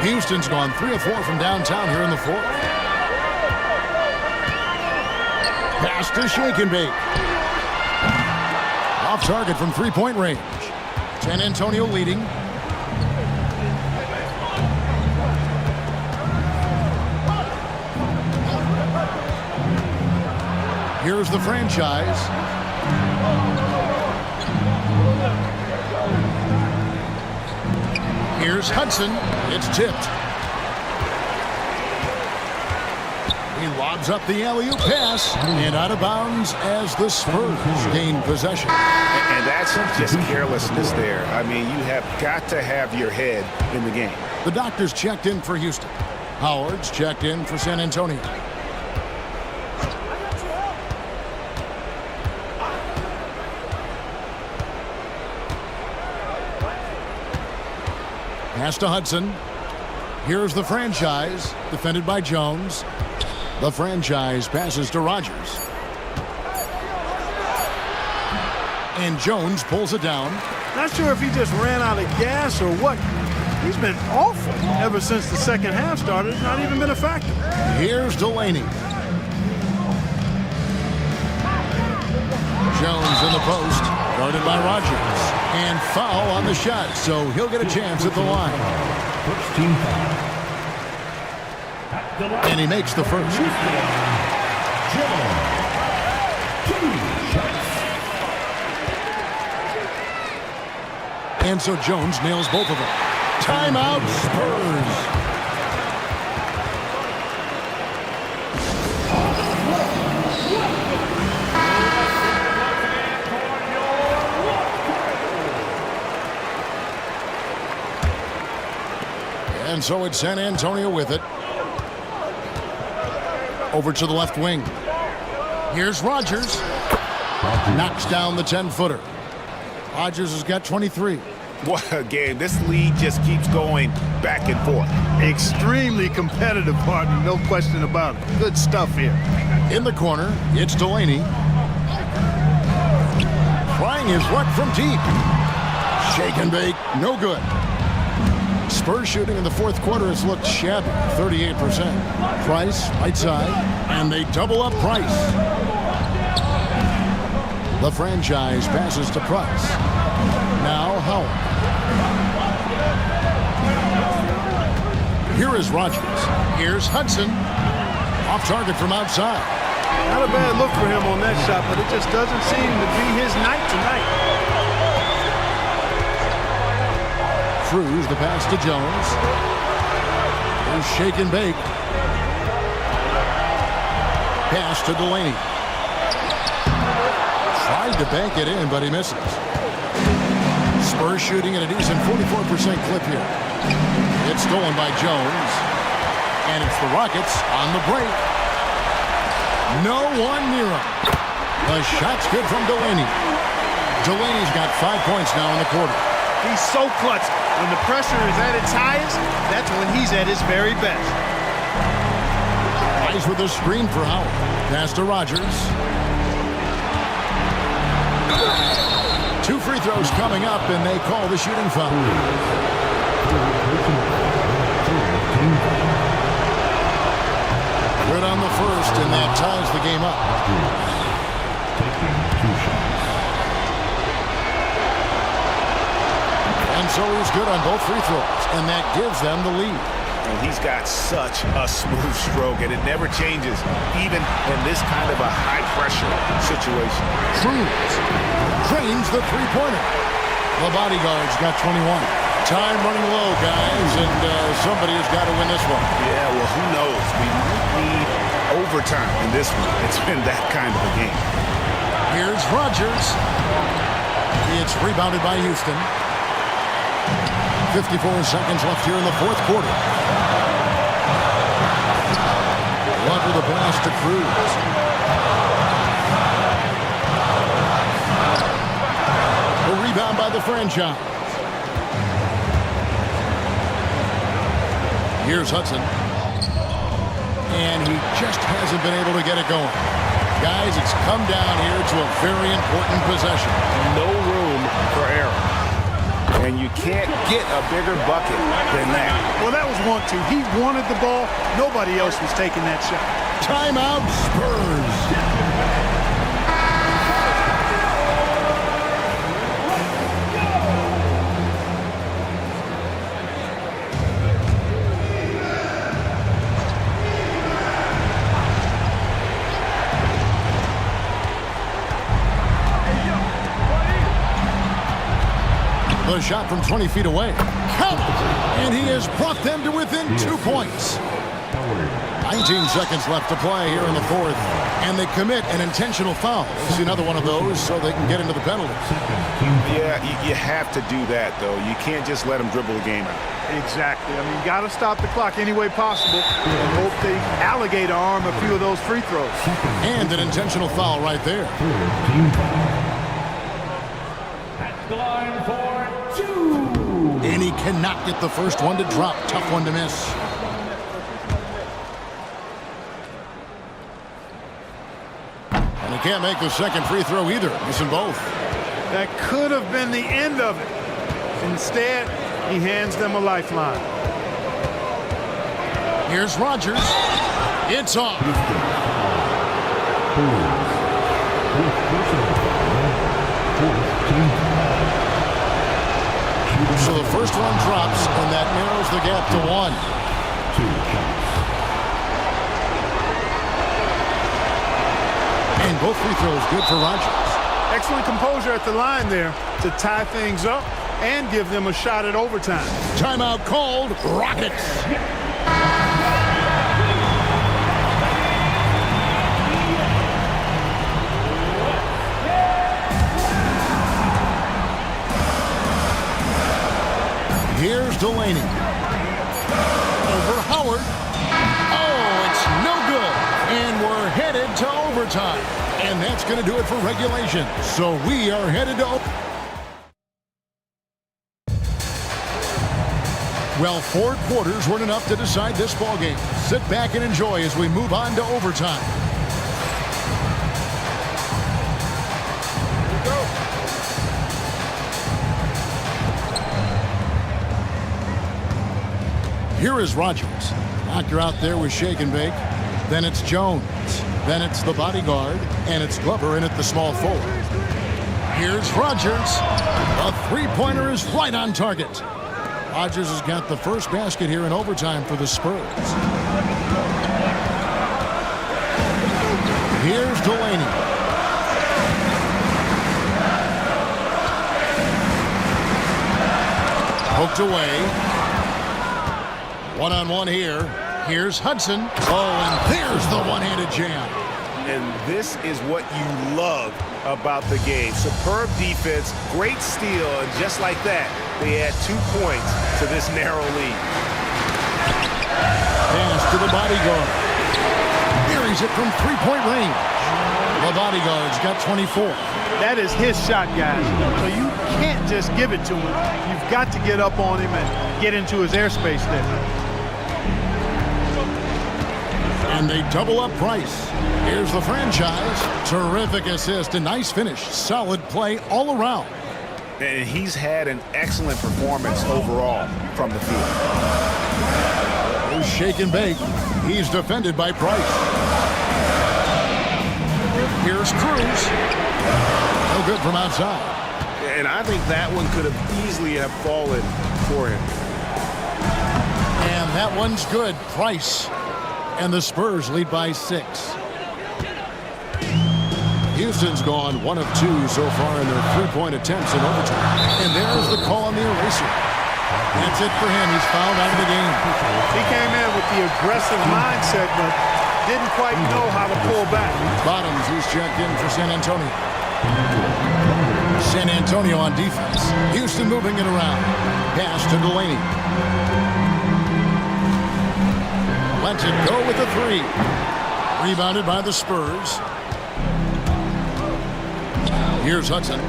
Houston's gone 3 of 4 from downtown here in the 4th. Pass to Shake and Bake. Off target from 3-point range. San Antonio leading. Here's the franchise. Here's Hudson. It's tipped. He lobs up the alley-oop pass and out of bounds as the Spurs gain possession. And that's just carelessness there. I mean, you have got to have your head in the game. The Doctors checked in for Houston. Howard's checked in for San Antonio. Pass to Hudson. Here's the franchise, defended by Jones. The franchise passes to Rogers. And Jones pulls it down. Not sure if he just ran out of gas or what. He's been awful ever since the second half started. Not even been a factor. Here's Delaney. Jones in the post, guarded by Rogers. And foul on the shot, so he'll get a chance at the line. First team foul. And he makes the first. And so Jones nails both of them. Timeout, Spurs. And so it's San Antonio with it. Over to the left wing. Here's Rodgers. Knocks down the 10-footer. Rodgers has got 23. What a game. This lead just keeps going back and forth. Extremely competitive, partner, no question about it. Good stuff here. In the corner, it's Delaney. Trying his luck from deep. Shake and bake, no good. Spurs shooting in the fourth quarter has looked shabby, 38%. Price, right side, and they double up Price. The franchise passes to Price. Now Howard. Here is Rodgers. Here's Hudson. Off target from outside. Not a bad look for him on that shot, but it just doesn't seem to be his night tonight. Cruz, the pass to Jones. There's shake and bake. Pass to Delaney. Tried to bank it in, but he misses. Spurs shooting at a decent 44% clip here. It's stolen by Jones. And it's the Rockets on the break. No one near him. The shot's good from Delaney. Delaney's got 5 points now in the quarter. He's so clutch. When the pressure is at its highest, that's when he's at his very best. Eyes with a screen for Howard. Pass to Rodgers. 2 free throws coming up, and they call the shooting foul. Good on the first, and that ties the game up. And so he's good on both free throws, and that gives them the lead. And he's got such a smooth stroke, and it never changes, even in this kind of a high-pressure situation. Cruz drains the three-pointer. The bodyguard's got 21. Time running low, guys, and somebody has got to win this one. Yeah, well, who knows? We might need overtime in this one. It's been that kind of a game. Here's Rodgers. It's rebounded by Houston. 54 seconds left here in the fourth quarter. Luck with a pass to Cruz. A rebound by the franchise. Here's Hudson. And he just hasn't been able to get it going. Guys, it's come down here to a very important possession. No room for error. And you can't get a bigger bucket than that. Well, that was 1-2. He wanted the ball. Nobody else was taking that shot. Timeout, Spurs. The shot from 20 feet away. Count! And he has brought them to within 2 points. 19 seconds left to play here in the fourth. And they commit an intentional foul. It's another one of those so they can get into the penalty. Yeah, you have to do that, though. You can't just let them dribble the game out. Exactly. I mean, got to stop the clock any way possible and hope they alligator arm a few of those free throws. And an intentional foul right there. At the line for 2. And he cannot get the first one to drop. Tough one to miss. And he can't make the second free throw either. Missing both. That could have been the end of it. Instead, he hands them a lifeline. Here's Rodgers. It's off. So the first one drops, and that narrows the gap to 1. And both free throws good for Rodgers. Excellent composure at the line there to tie things up. and give them a shot at overtime. Timeout called. Rockets. Here's Delaney. Over Howard. Oh, it's no good. And we're headed to overtime. And that's going to do it for regulation. So we are headed to overtime. Well, 4 quarters weren't enough to decide this ball game. Sit back and enjoy as we move on to overtime. Here is Rogers. Knocked out there with shake and bake. Then it's Jones. Then it's the bodyguard. And it's Glover in at the small forward. Here's Rogers. A three-pointer is right on target. Rogers has got the first basket here in overtime for the Spurs. Here's Delaney. Poked away. One-on-one here. Here's Hudson. Oh, and there's the one-handed jam. And this is what you love about the game. Superb defense, great steal, and just like that, they add 2 points to this narrow lead. Pass to the bodyguard. Buries it from three-point range. The bodyguard's got 24. That is his shot, guys. So you can't just give it to him. You've got to get up on him and get into his airspace there. And they double up Price. Here's the franchise. Terrific assist, a nice finish. Solid play all around. And he's had an excellent performance overall from the field. Here's shake and bake. He's defended by Price. Here's Cruz. No good from outside. And I think that one could have easily have fallen for him. And that one's good. Price. And the Spurs lead by 6. Houston's gone 1 of 2 so far in their three-point attempts in overtime. And there's the call on the eraser. That's it for him. He's fouled out of the game. He came in with the aggressive mindset, but didn't quite know how to pull back. Bottoms, who's checked in for San Antonio. San Antonio on defense. Houston moving it around. Pass to Delaney. Lets it go with the 3. Rebounded by the Spurs. Here's Hudson.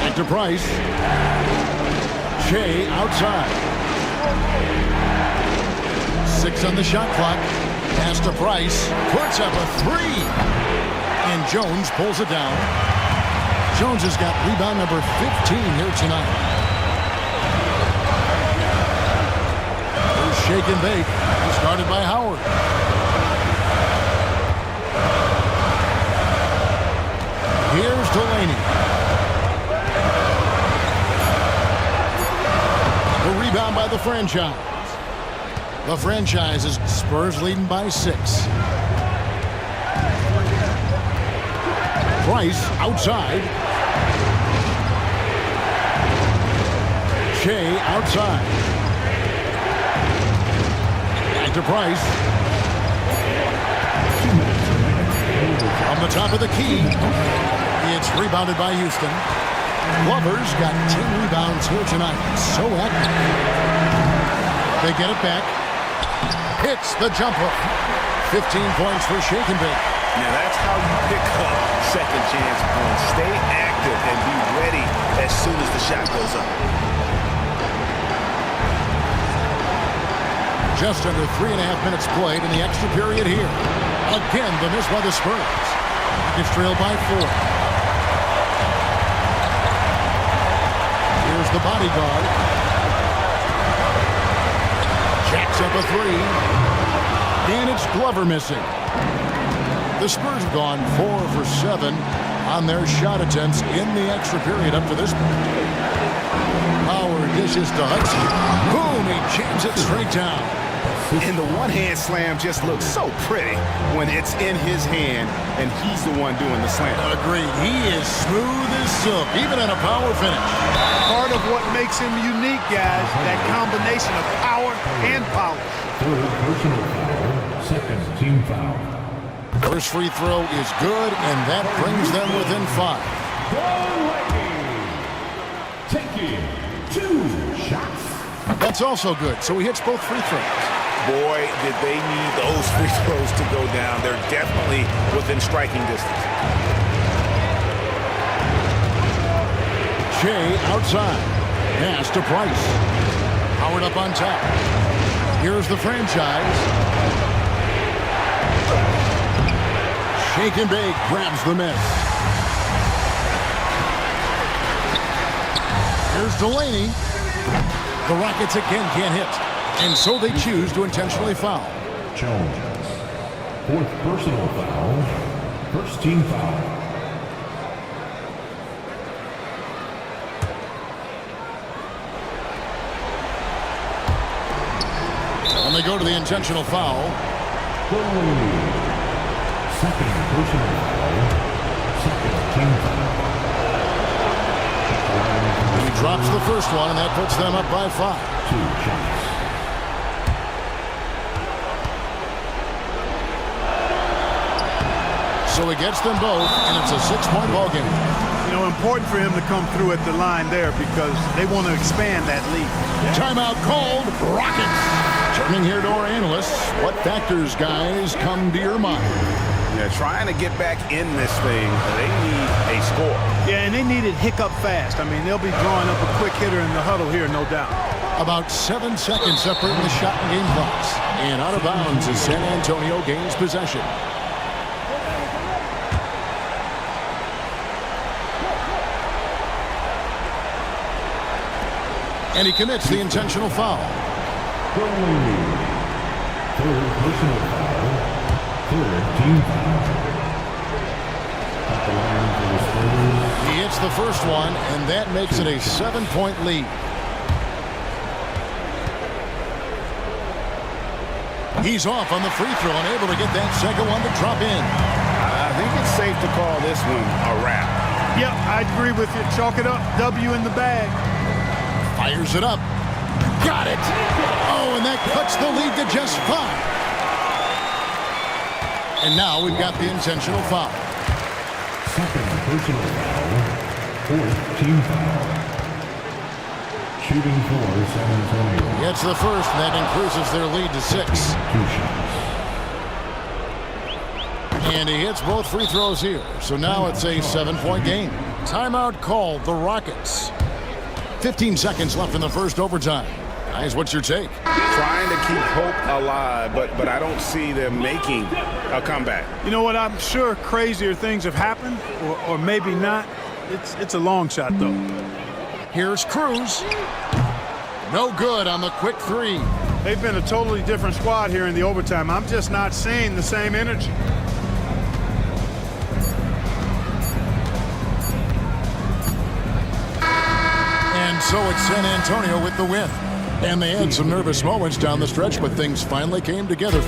Back to Price. Shea outside. 6 on the shot clock. Pass to Price. Puts up a 3. And Jones pulls it down. Jones has got rebound number 15 here tonight. Shake and bake. Started by Howard. Here's Delaney. The rebound by the franchise. The franchise is Spurs leading by 6. Price outside. Shea outside. To Price. From the top of the key. It's rebounded by Houston. Glover's got 10 rebounds here tonight. So active. They get it back. Hits the jumper. 15 points for shake and bake. Now that's how you pick up second chance points. Stay active and be ready as soon as the shot goes up. Just under 3.5 minutes played in the extra period here. Again, the miss by the Spurs. It's trailed by 4. Here's the bodyguard. Jacks up a 3. And it's Glover missing. The Spurs have gone 4 for 7 on their shot attempts in the extra period up to this point. Howard dishes to Hudson. Boom, he jams it straight down. And the one-hand slam just looks so pretty when it's in his hand and he's the one doing the slam. Agreed. He is smooth as silk, even in a power finish. Part of what makes him unique, guys, that combination of power and polish. Third personal foul, second team foul. First free throw is good, and that brings them within 5. Taking 2 shots. That's also good, so he hits both free throws. Boy, did they need those free throws to go down. They're definitely within striking distance. Shea outside. Pass to Price. Howard up on top. Here's the franchise. Shake and bake, grabs the miss. Here's Delaney. The Rockets again can't hit, and so they choose to intentionally foul. Jones. Fourth personal foul, first team foul. And they go to the intentional foul. Second personal foul, second team foul. He drops the first one, and that puts them up by 5. 2 shots. So he gets them both, and it's a 6-point ball game. You know, important for him to come through at the line there because they want to expand that lead. Timeout called. Rockets. Turning here to our analysts. What factors, guys, come to your mind? Yeah, trying to get back in this thing, they need a score. Yeah, and they need it hiccup fast. I mean, they'll be drawing up a quick hitter in the huddle here, no doubt. About 7 seconds separating the shot and game clocks. And out of bounds as San Antonio gains possession. And he commits the intentional foul. Third personal foul, third team foul. At the line for the Spurs. He hits the first one, and that makes it a 7-point lead. He's off on the free throw and able to get that second one to drop in. I think it's safe to call this one a wrap. Yep, I agree with you. Chalk it up. W in the bag. Fires it up. Got it. Oh, and that cuts the lead to just 5. And now we've got the intentional foul. Second personal foul, fourth team foul. Shooting for San Antonio. Gets the first, and that increases their lead to 6. 2 shots. And he hits both free throws here. So now it's a 7-point game. Timeout called, the Rockets. 15 seconds left in the first overtime. Guys, what's your take? Trying to keep hope alive, but I don't see them making a comeback. You know what? I'm sure crazier things have happened, or maybe not. It's a long shot, though. Here's Cruz. No good on the quick 3. They've been a totally different squad here in the overtime. I'm just not seeing the same energy. And so it's San Antonio with the win. And they had some nervous moments down the stretch, but things finally came together.